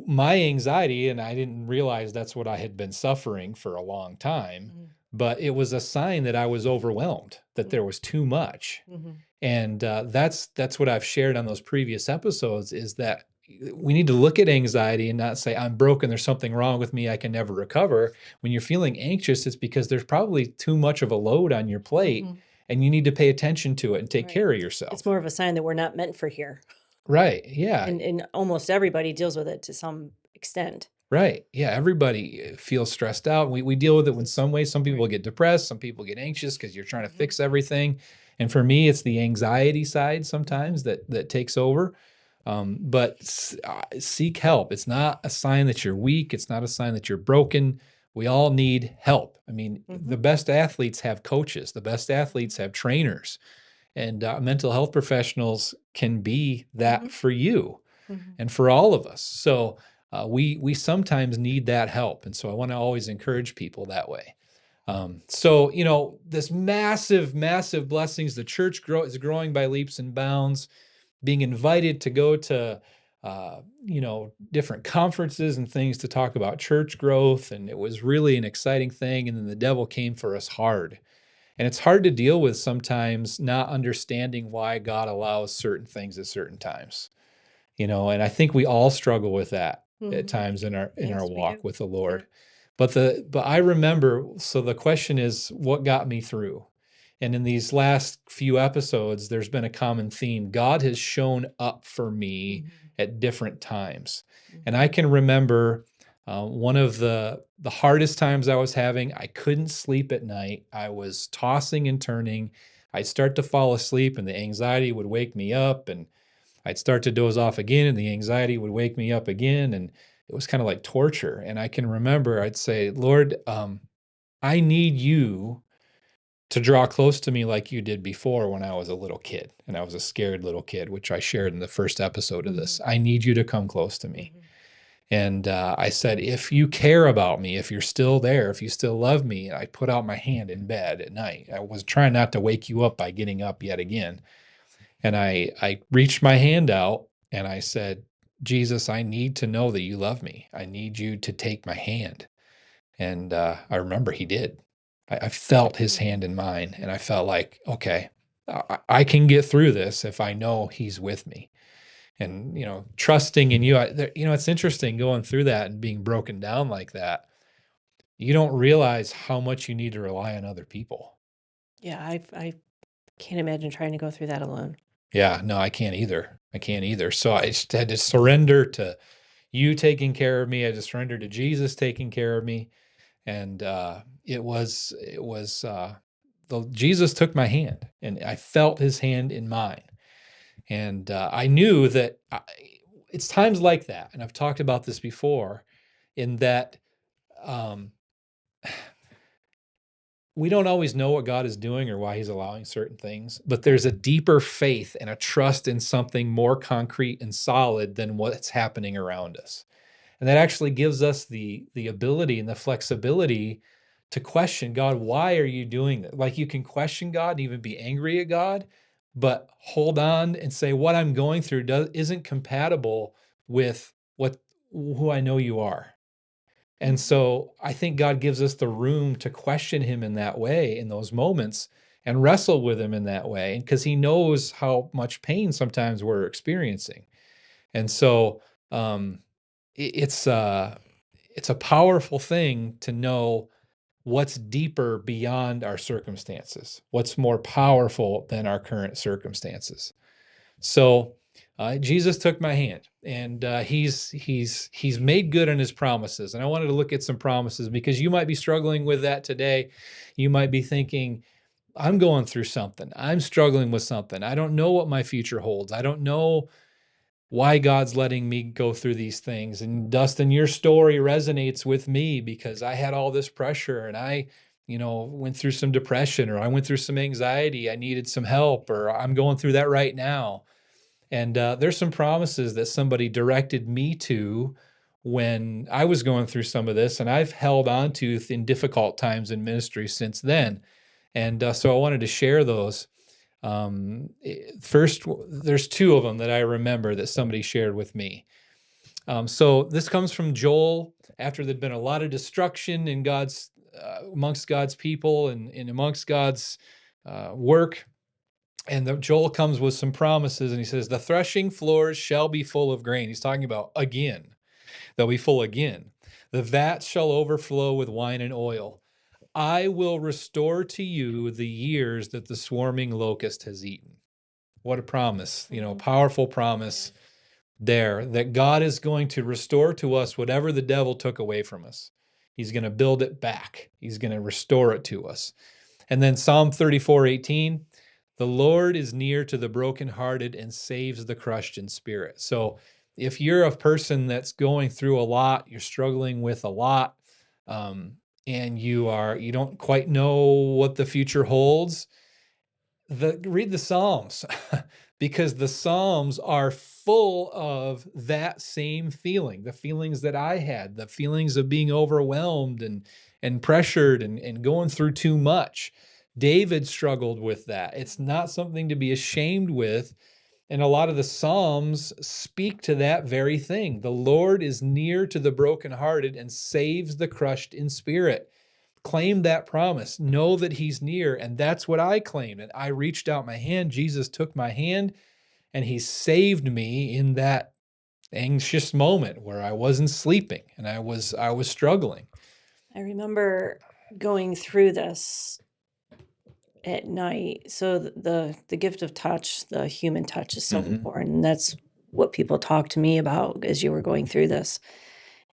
My anxiety, and I didn't realize that's what I had been suffering for a long time, but it was a sign that I was overwhelmed, that there was too much. And that's what I've shared on those previous episodes, is that, we need to look at anxiety and not say, I'm broken, there's something wrong with me, I can never recover. When you're feeling anxious, it's because there's probably too much of a load on your plate, and you need to pay attention to it and take care of yourself. It's more of a sign that we're not meant for here. Right. Yeah. And almost everybody deals with it to some extent. Right. Yeah. Everybody feels stressed out. We deal with it in some ways. Some people get depressed. Some people get anxious because you're trying to fix everything. And for me, it's the anxiety side sometimes that takes over. But seek help. It's not a sign that you're weak. It's not a sign that you're broken. We all need help. I mean, the best athletes have coaches. The best athletes have trainers. And mental health professionals can be that for you and for all of us. So we sometimes need that help. And so I want to always encourage people that way. So, this massive, massive blessings, the church is growing by leaps and bounds, being invited to go to, different conferences and things to talk about church growth. And it was really an exciting thing. And then the devil came for us hard. And it's hard to deal with sometimes, not understanding why God allows certain things at certain times. And I think we all struggle with that at times in our walk with the Lord. Yeah. But I remember, so the question is, what got me through? And in these last few episodes, there's been a common theme. God has shown up for me at different times. And I can remember one of the hardest times I was having. I couldn't sleep at night. I was tossing and turning. I'd start to fall asleep and the anxiety would wake me up, and I'd start to doze off again and the anxiety would wake me up again. And it was kind of like torture. And I can remember I'd say, Lord, I need you to draw close to me like you did before when I was a little kid and I was a scared little kid, which I shared in the first episode of this. I need you to come close to me. And I said, if you care about me, if you're still there, if you still love me, I put out my hand in bed at night. I was trying not to wake you up by getting up yet again. And I reached my hand out and I said, Jesus, I need to know that you love me. I need you to take my hand. And I remember he did. I felt his hand in mine, and I felt like, okay, I can get through this if I know he's with me. And, trusting in you, it's interesting going through that and being broken down like that. You don't realize how much you need to rely on other people. Yeah, I can't imagine trying to go through that alone. Yeah, no, I can't either. So I just had to surrender to you taking care of me. I had to surrender to Jesus taking care of me. And Jesus took my hand, and I felt his hand in mine. And I knew that it's times like that. And I've talked about this before, in that we don't always know what God is doing or why he's allowing certain things, but there's a deeper faith and a trust in something more concrete and solid than what's happening around us. And that actually gives us the ability and the flexibility to question God. Why are you doing that? Like, you can question God and even be angry at God, but hold on and say, what I'm going through isn't compatible with who I know you are. And so I think God gives us the room to question him in that way, in those moments, and wrestle with him in that way, because he knows how much pain sometimes we're experiencing. And so it's a powerful thing to know what's deeper beyond our circumstances, what's more powerful than our current circumstances. So Jesus took my hand, and he's made good on his promises. And I wanted to look at some promises, because you might be struggling with that today. You might be thinking, I'm going through something. I'm struggling with something. I don't know what my future holds. I don't know why God's letting me go through these things. And Dustin, your story resonates with me, because I had all this pressure, and I, went through some depression, or I went through some anxiety. I needed some help, or I'm going through that right now. And there's some promises that somebody directed me to when I was going through some of this, and I've held on to in difficult times in ministry since then. And so I wanted to share those. First, there's two of them that I remember that somebody shared with me. So this comes from Joel, after there'd been a lot of destruction in amongst God's people and amongst God's work. And Joel comes with some promises, and he says, the threshing floors shall be full of grain. He's talking about again. They'll be full again. The vats shall overflow with wine and oil. I will restore to you the years that the swarming locust has eaten. What a promise, powerful promise there, that God is going to restore to us whatever the devil took away from us. He's going to build it back. He's going to restore it to us. And then Psalm 34:18, the Lord is near to the brokenhearted and saves the crushed in spirit. So if you're a person that's going through a lot, you're struggling with a lot, and you don't quite know what the future holds, read the Psalms because the Psalms are full of that same feeling, the feelings that I had, the feelings of being overwhelmed and pressured and going through too much. David struggled with that. It's not something to be ashamed with. And a lot of the Psalms speak to that very thing. The Lord is near to the brokenhearted and saves the crushed in spirit. Claim that promise. Know that he's near. And that's what I claimed. And I reached out my hand. Jesus took my hand and he saved me in that anxious moment where I wasn't sleeping and I was struggling. I remember going through this at night. So the gift of touch, the human touch is so important. And that's what people talk to me about as you were going through this.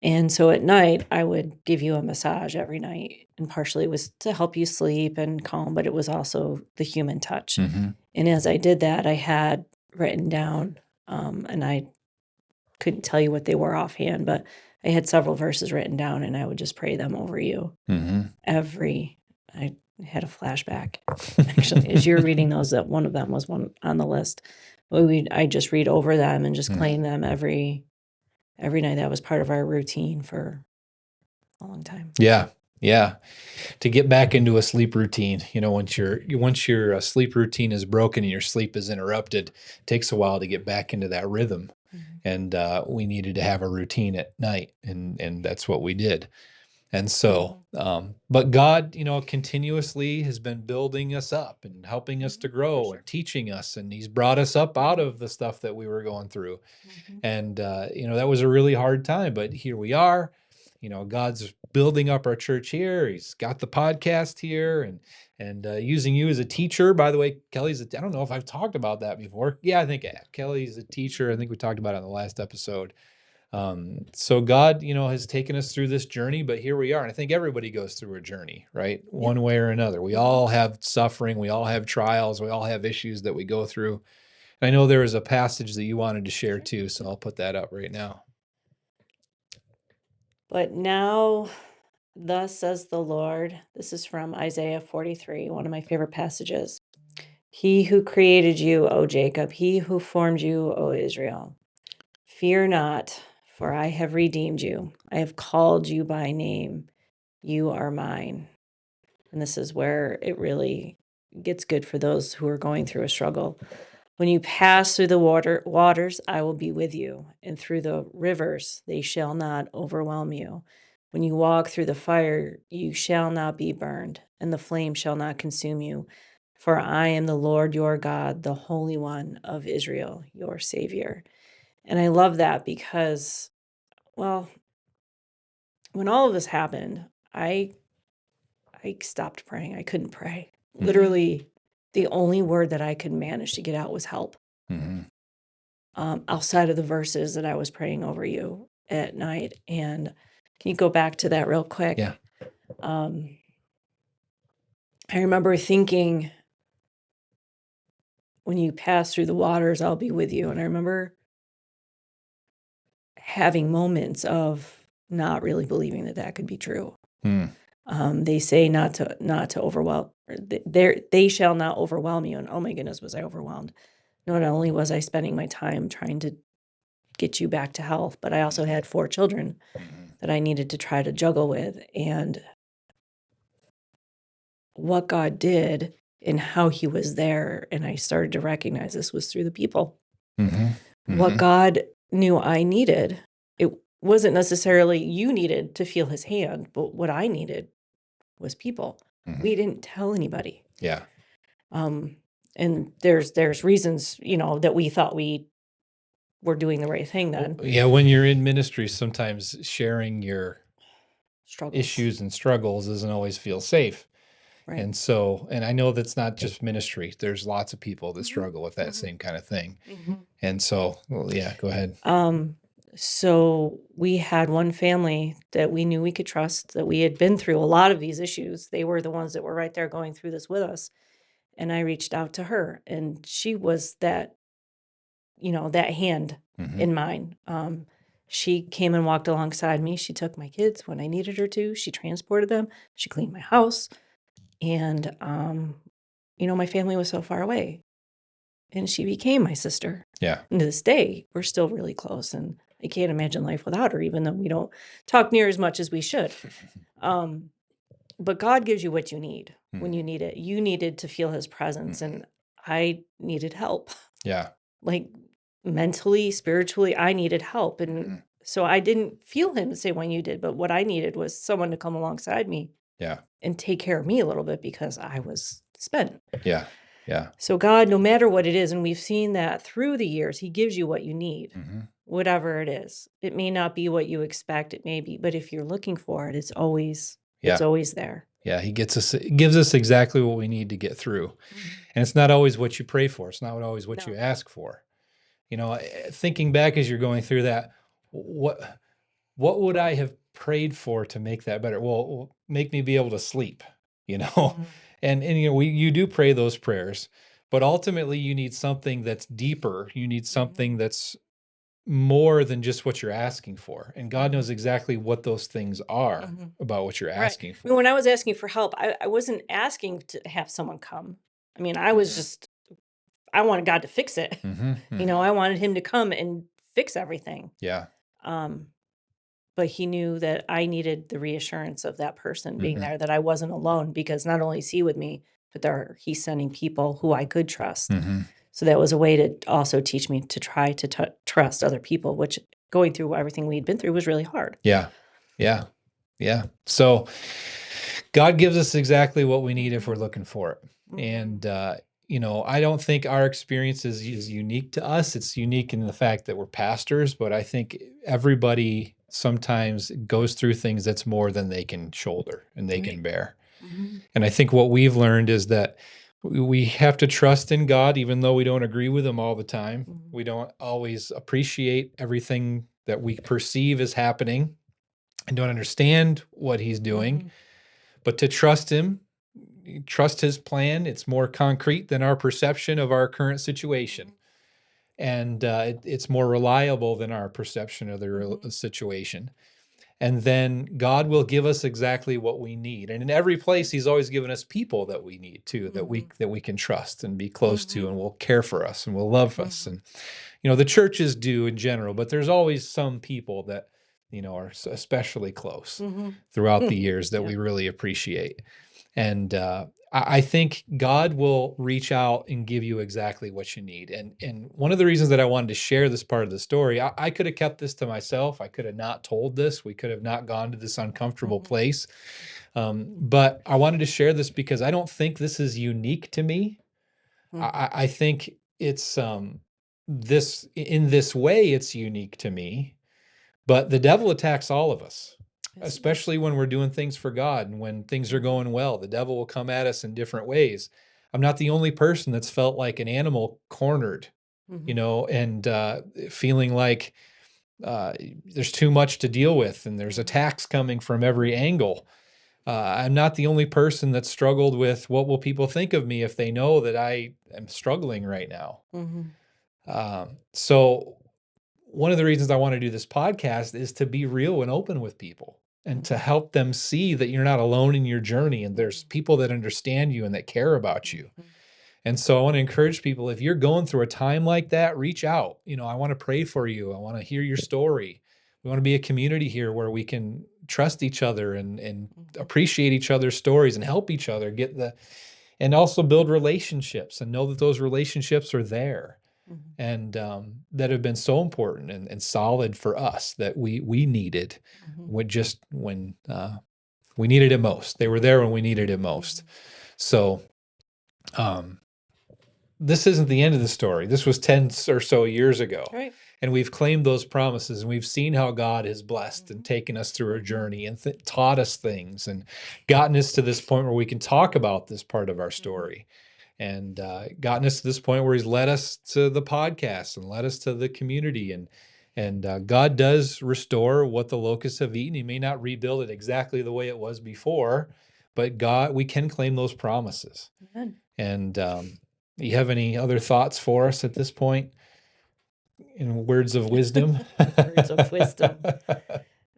And so at night, I would give you a massage every night. And partially it was to help you sleep and calm, but it was also the human touch. And as I did that, I had written down, and I couldn't tell you what they were offhand, but I had several verses written down and I would just pray them over you. I had a flashback actually as you're reading those, that one of them was one on the list. I just read over them and just claim them every night. That was part of our routine for a long time. Yeah. To get back into a sleep routine, once your sleep routine is broken and your sleep is interrupted, it takes a while to get back into that rhythm. And we needed to have a routine at night, and that's what we did. And so, but God, continuously has been building us up and helping us to grow and teaching us, and he's brought us up out of the stuff that we were going through. And, that was a really hard time, but here we are. God's building up our church here. He's got the podcast here and using you as a teacher. By the way, I don't know if I've talked about that before. Yeah, I think Kelly's a teacher. I think we talked about it in the last episode. So God, has taken us through this journey, but here we are. And I think everybody goes through a journey, right? One way or another. We all have suffering. We all have trials. We all have issues that we go through. And I know there was a passage that you wanted to share too, so I'll put that up right now. But now, thus says the Lord, this is from Isaiah 43, one of my favorite passages. He who created you, O Jacob, he who formed you, O Israel. Fear not, for I have redeemed you. I have called you by name. You are mine. And this is where it really gets good for those who are going through a struggle. When you pass through the waters, I will be with you, and through the rivers, they shall not overwhelm you. When you walk through the fire, you shall not be burned, and the flame shall not consume you. For I am the Lord your God, the Holy One of Israel, your Savior. And I love that because, well, when all of this happened, I stopped praying. I couldn't pray. Literally, the only word that I could manage to get out was help. Outside of the verses that I was praying over you at night. And can you go back to that real quick? Yeah. I remember thinking, when you pass through the waters, I'll be with you. And I remember having moments of not really believing that could be true. They say not to overwhelm. They shall not overwhelm you. And oh my goodness, was I overwhelmed? Not only was I spending my time trying to get you back to health, but I also had 4 children that I needed to try to juggle with. And what God did and how he was there, and I started to recognize this was through the people. What God knew I needed, it wasn't necessarily you needed to feel his hand, but what I needed was people. We didn't tell anybody. Yeah. And there's reasons, that we thought we were doing the right thing then. Yeah, when you're in ministry, sometimes sharing your Struggles. issues and struggles doesn't always feel safe. Right. And I know that's not just ministry. There's lots of people that Mhm. struggle with that Mhm. same kind of thing. Mhm. And so, well, yeah, go ahead. So we had one family that we knew we could trust, that we had been through a lot of these issues. They were the ones that were right there going through this with us. And I reached out to her, and she was that hand Mhm. in mine. She came and walked alongside me. She took my kids when I needed her to. She transported them. She cleaned my house. And, my family was so far away. And she became my sister. Yeah. And to this day, we're still really close. And I can't imagine life without her, even though we don't talk near as much as we should. But God gives you what you need when you need it. You needed to feel his presence, and I needed help. Yeah. Like mentally, spiritually, I needed help. And so I didn't feel him the same way you did, but what I needed was someone to come alongside me Yeah. and take care of me a little bit because I was spent. Yeah. Yeah. So God, no matter what it is, and we've seen that through the years, he gives you what you need, whatever it is. It may not be what you expect, it may be, but if you're looking for it, it's always there. Yeah. He gives us exactly what we need to get through. And it's not always what you pray for. It's not always what you ask for. Thinking back as you're going through that, what would I have prayed for to make that better? Well, make me be able to sleep, and you do pray those prayers, but ultimately you need something that's deeper. You need something that's more than just what you're asking for. And God knows exactly what those things are about what you're asking I mean, for. when I was asking for help, I wasn't asking to have someone come. I mean, I was just, I wanted God to fix it. I wanted him to come and fix everything. Yeah. But he knew that I needed the reassurance of that person being there, that I wasn't alone, because not only is he with me, but he's sending people who I could trust. So that was a way to also teach me to try to trust other people, which going through everything we'd been through was really hard. Yeah. Yeah. Yeah. So God gives us exactly what we need if we're looking for it. And, I don't think our experience is unique to us. It's unique in the fact that we're pastors, but I think everybody sometimes goes through things that's more than they can shoulder and they can bear. And I think what we've learned is that we have to trust in God, even though we don't agree with him all the time. We don't always appreciate everything that we perceive as happening and don't understand what he's doing, but to trust him, trust his plan. It's more concrete than our perception of our current situation. And it's more reliable than our perception of the situation. And then God will give us exactly what we need. And in every place, he's always given us people that we need too, that we can trust and be close to, and will care for us and will love us. And, the churches do in general, but there's always some people that, are especially close throughout the years that we really appreciate. And I think God will reach out and give you exactly what you need. And one of the reasons that I wanted to share this part of the story, I could have kept this to myself. I could have not told this. We could have not gone to this uncomfortable place. But I wanted to share this because I don't think this is unique to me. I think it's in this way, it's unique to me. But the devil attacks all of us, especially when we're doing things for God and when things are going well. The devil will come at us in different ways. I'm not the only person that's felt like an animal cornered, and feeling like there's too much to deal with and there's attacks coming from every angle. I'm not the only person that's struggled with what will people think of me if they know that I am struggling right now. So one of the reasons I want to do this podcast is to be real and open with people and to help them see that you're not alone in your journey and there's people that understand you and that care about you. And so I want to encourage people, if you're going through a time like that, reach out. I want to pray for you. I want to hear your story. We want to be a community here where we can trust each other and appreciate each other's stories and help each other and also build relationships and know that those relationships are there. And that have been so important and solid for us that we needed when we needed it most. They were there when we needed it most. So this isn't the end of the story. This was 10 or so years ago. Right. And we've claimed those promises, and we've seen how God has blessed and taken us through our journey and taught us things and gotten us to this point where we can talk about this part of our story, and gotten us to this point where he's led us to the podcast and led us to the community. And God does restore what the locusts have eaten. He may not rebuild it exactly the way it was before, but we can claim those promises. Amen. And you have any other thoughts for us at this point in words of wisdom? Words of wisdom. I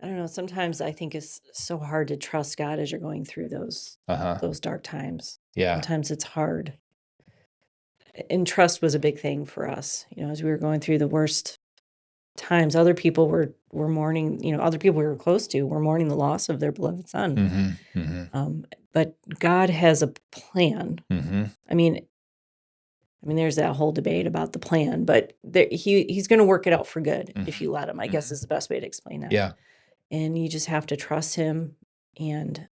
don't know. Sometimes I think it's so hard to trust God as you're going through those dark times. Yeah. Sometimes it's hard. And trust was a big thing for us. As we were going through the worst times, other people were mourning, other people we were close to were mourning the loss of their beloved son. But God has a plan. I mean, there's that whole debate about the plan, but he's going to work it out for good if you let him, I guess is the best way to explain that. Yeah. And you just have to trust him and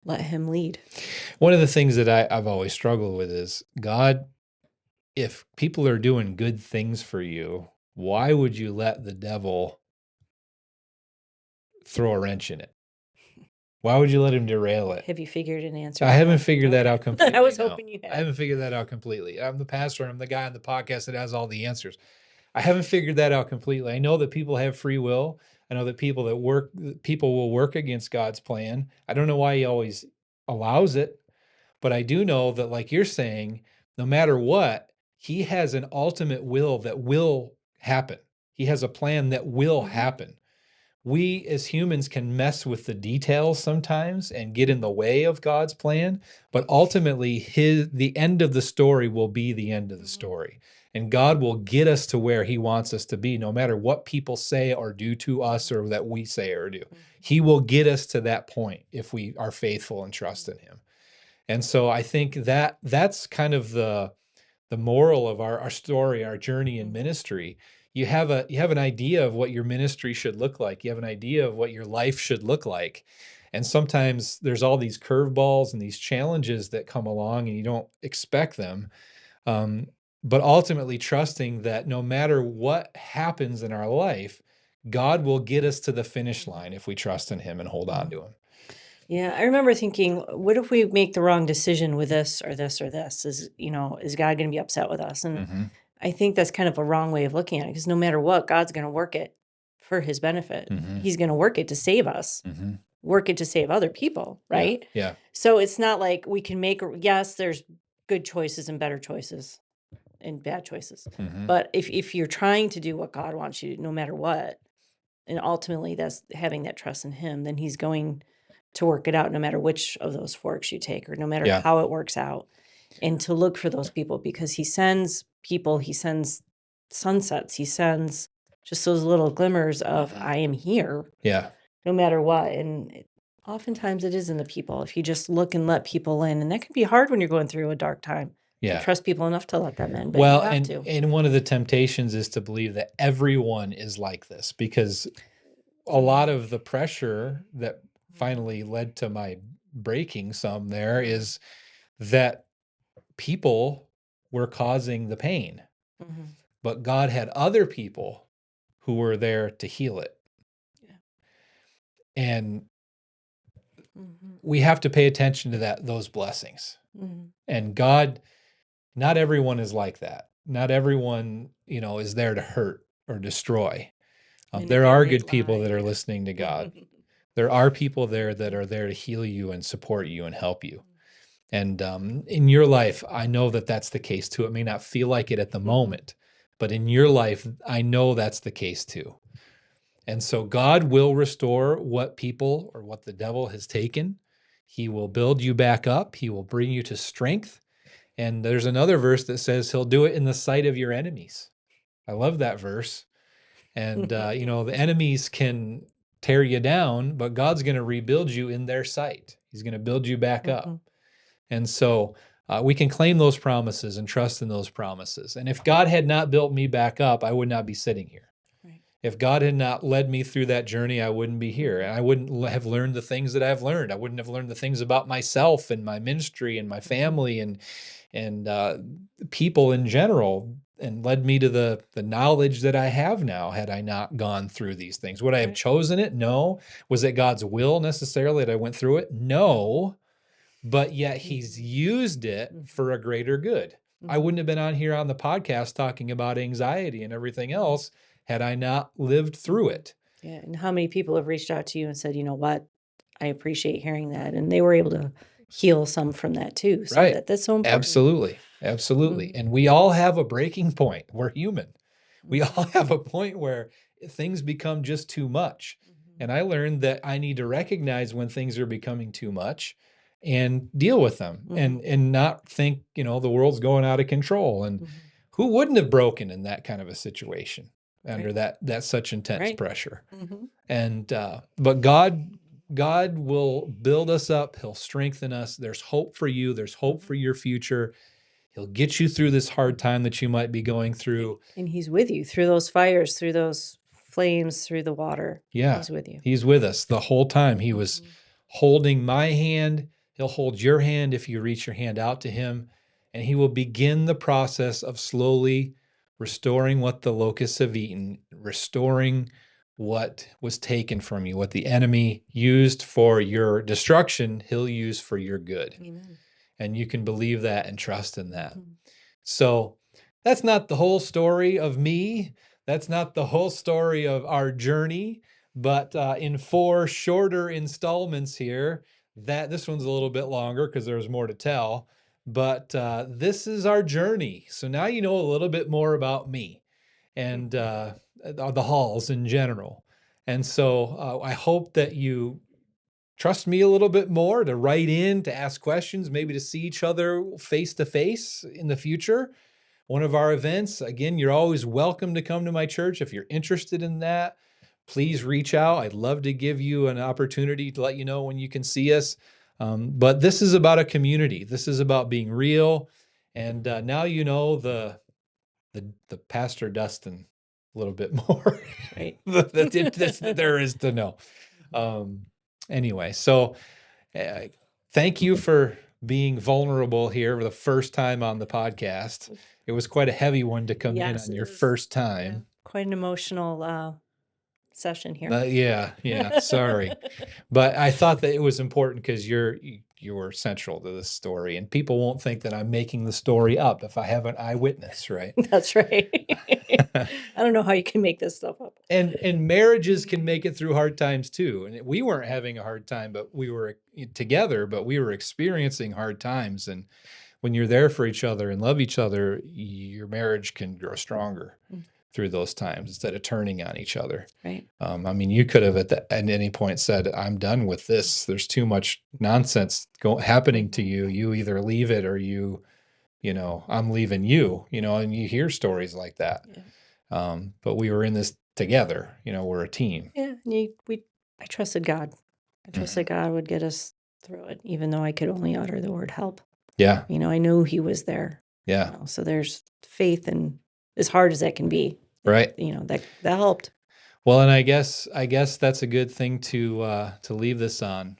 let him lead. One of the things that I've always struggled with is, God, if people are doing good things for you, why would you let the devil throw a wrench in it? Why would you let him derail it? Have you figured an answer? I haven't figured that out completely. I was hoping you had. I haven't figured that out completely. I'm the pastor, and I'm the guy on the podcast that has all the answers. I haven't figured that out completely. I know that people have free will. I know that people will work against God's plan. I don't know why he always allows it, but I do know that, like you're saying, no matter what, he has an ultimate will that will happen. He has a plan that will happen. We as humans can mess with the details sometimes and get in the way of God's plan, but ultimately the end of the story will be the end of the story. And God will get us to where he wants us to be, no matter what people say or do to us or that we say or do. He will get us to that point if we are faithful and trust in him. And so I think that's kind of the moral of our story, our journey in ministry. You have an idea of what your ministry should look like. You have an idea of what your life should look like. And sometimes there's all these curveballs and these challenges that come along and you don't expect them. But ultimately trusting that no matter what happens in our life, God will get us to the finish line if we trust in him and hold on to him. Yeah, I remember thinking, what if we make the wrong decision with this or this or this? Is God going to be upset with us? And I think that's kind of a wrong way of looking at it, because no matter what, God's going to work it for his benefit. He's going to work it to save us, work it to save other people, right? Yeah. So it's not like we can yes, there's good choices and better choices and bad choices. But if you're trying to do what God wants you to, no matter what, and ultimately that's having that trust in him, then he's going to work it out no matter which of those forks you take or no matter how it works out. And to look for those people, because he sends people, he sends sunsets, he sends just those little glimmers of I am here. Yeah. No matter what. And oftentimes it is in the people. If you just look and let people in, and that can be hard when you're going through a dark time. Yeah. To trust people enough to let them in. But well, you have to. And one of the temptations is to believe that everyone is like this, because a lot of the pressure that finally led to my breaking some there is that people were causing the pain, but God had other people who were there to heal it. Yeah. And we have to pay attention to those blessings. And God, not everyone is like that. Not everyone, is there to hurt or destroy. There are good people that are listening to God. There are people there that are there to heal you and support you and help you. And in your life, I know that that's the case too. It may not feel like it at the moment, but in your life, I know that's the case too. And so God will restore what people or what the devil has taken. He will build you back up. He will bring you to strength. And there's another verse that says he'll do it in the sight of your enemies. I love that verse. And, the enemies can tear you down, but God's going to rebuild you in their sight. He's going to build you back up. And so we can claim those promises and trust in those promises. And if God had not built me back up, I would not be sitting here. Right. If God had not led me through that journey, I wouldn't be here. And I wouldn't have learned the things that I've learned. I wouldn't have learned the things about myself and my ministry and my family and people in general, and led me to the knowledge that I have now had I not gone through these things. Would I have Right. chosen it? No. Was it God's will necessarily that I went through it? No. But yet he's used it for a greater good. I wouldn't have been on here on the podcast talking about anxiety and everything else had I not lived through it. Yeah, and how many people have reached out to you and said, "You know what? I appreciate hearing that," and they were able to heal some from that too. So Right. that's so important. Absolutely. Absolutely. And we all have a breaking point. We're human. We all have a point where things become just too much. And I learned that I need to recognize when things are becoming too much and deal with them and not think, the world's going out of control. And who wouldn't have broken in that kind of a situation under that such intense pressure? And but God will build us up. He'll strengthen us. There's hope for you. There's hope for your future. He'll get you through this hard time that you might be going through. And he's with you through those fires, through those flames, through the water. Yeah. He's with you. He's with us the whole time. He was holding my hand. He'll hold your hand if you reach your hand out to him. And he will begin the process of slowly restoring what the locusts have eaten, restoring what was taken from you, what the enemy used for your destruction, he'll use for your good. Amen. And you can believe that and trust in that. So that's not the whole story of me. That's not the whole story of our journey, but in 4 shorter installments here, this one's a little bit longer because there's more to tell, but this is our journey. So now you know a little bit more about me and the Halls in general. And so I hope that you trust me a little bit more, to write in, to ask questions, maybe to see each other face to face in the future. One of our events, again, you're always welcome to come to my church. If you're interested in that, please reach out. I'd love to give you an opportunity to let you know when you can see us. But this is about a community. This is about being real. And now you know the Pastor Dustin a little bit more. Right. that there is to know. Anyway, so thank you for being vulnerable here for the first time on the podcast. It was quite a heavy one to come in on your first time. Yeah, quite an emotional session here. Yeah, sorry. But I thought that it was important because you were central to this story, and people won't think that I'm making the story up if I have an eyewitness, right? That's right. I don't know how you can make this stuff up. And marriages can make it through hard times too. And we weren't having a hard time, but we were together, but we were experiencing hard times. And when you're there for each other and love each other, your marriage can grow stronger through those times instead of turning on each other. Right. I mean, you could have at any point said, "I'm done with this. There's too much nonsense happening to you. You either leave it or I'm leaving you," and you hear stories like that. Yeah. But we were in this together, we're a team. Yeah. I trusted God. I trusted God would get us through it, even though I could only utter the word help. Yeah. I knew he was there. Yeah. So there's faith, and as hard as that can be, right. That helped. Well, and I guess that's a good thing to leave this on.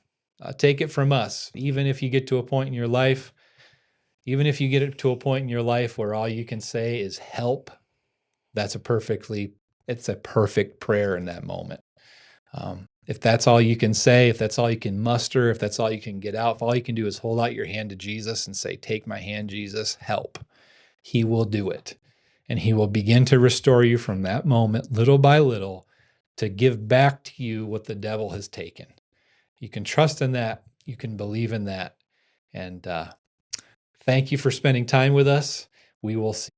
Take it from us. Even if you get to a point in your life, where all you can say is help, it's a perfect prayer in that moment. If that's all you can say, if that's all you can muster, if that's all you can get out, if all you can do is hold out your hand to Jesus and say, "Take my hand, Jesus, help," he will do it. And he will begin to restore you from that moment, little by little, to give back to you what the devil has taken. You can trust in that. You can believe in that. And thank you for spending time with us. We will see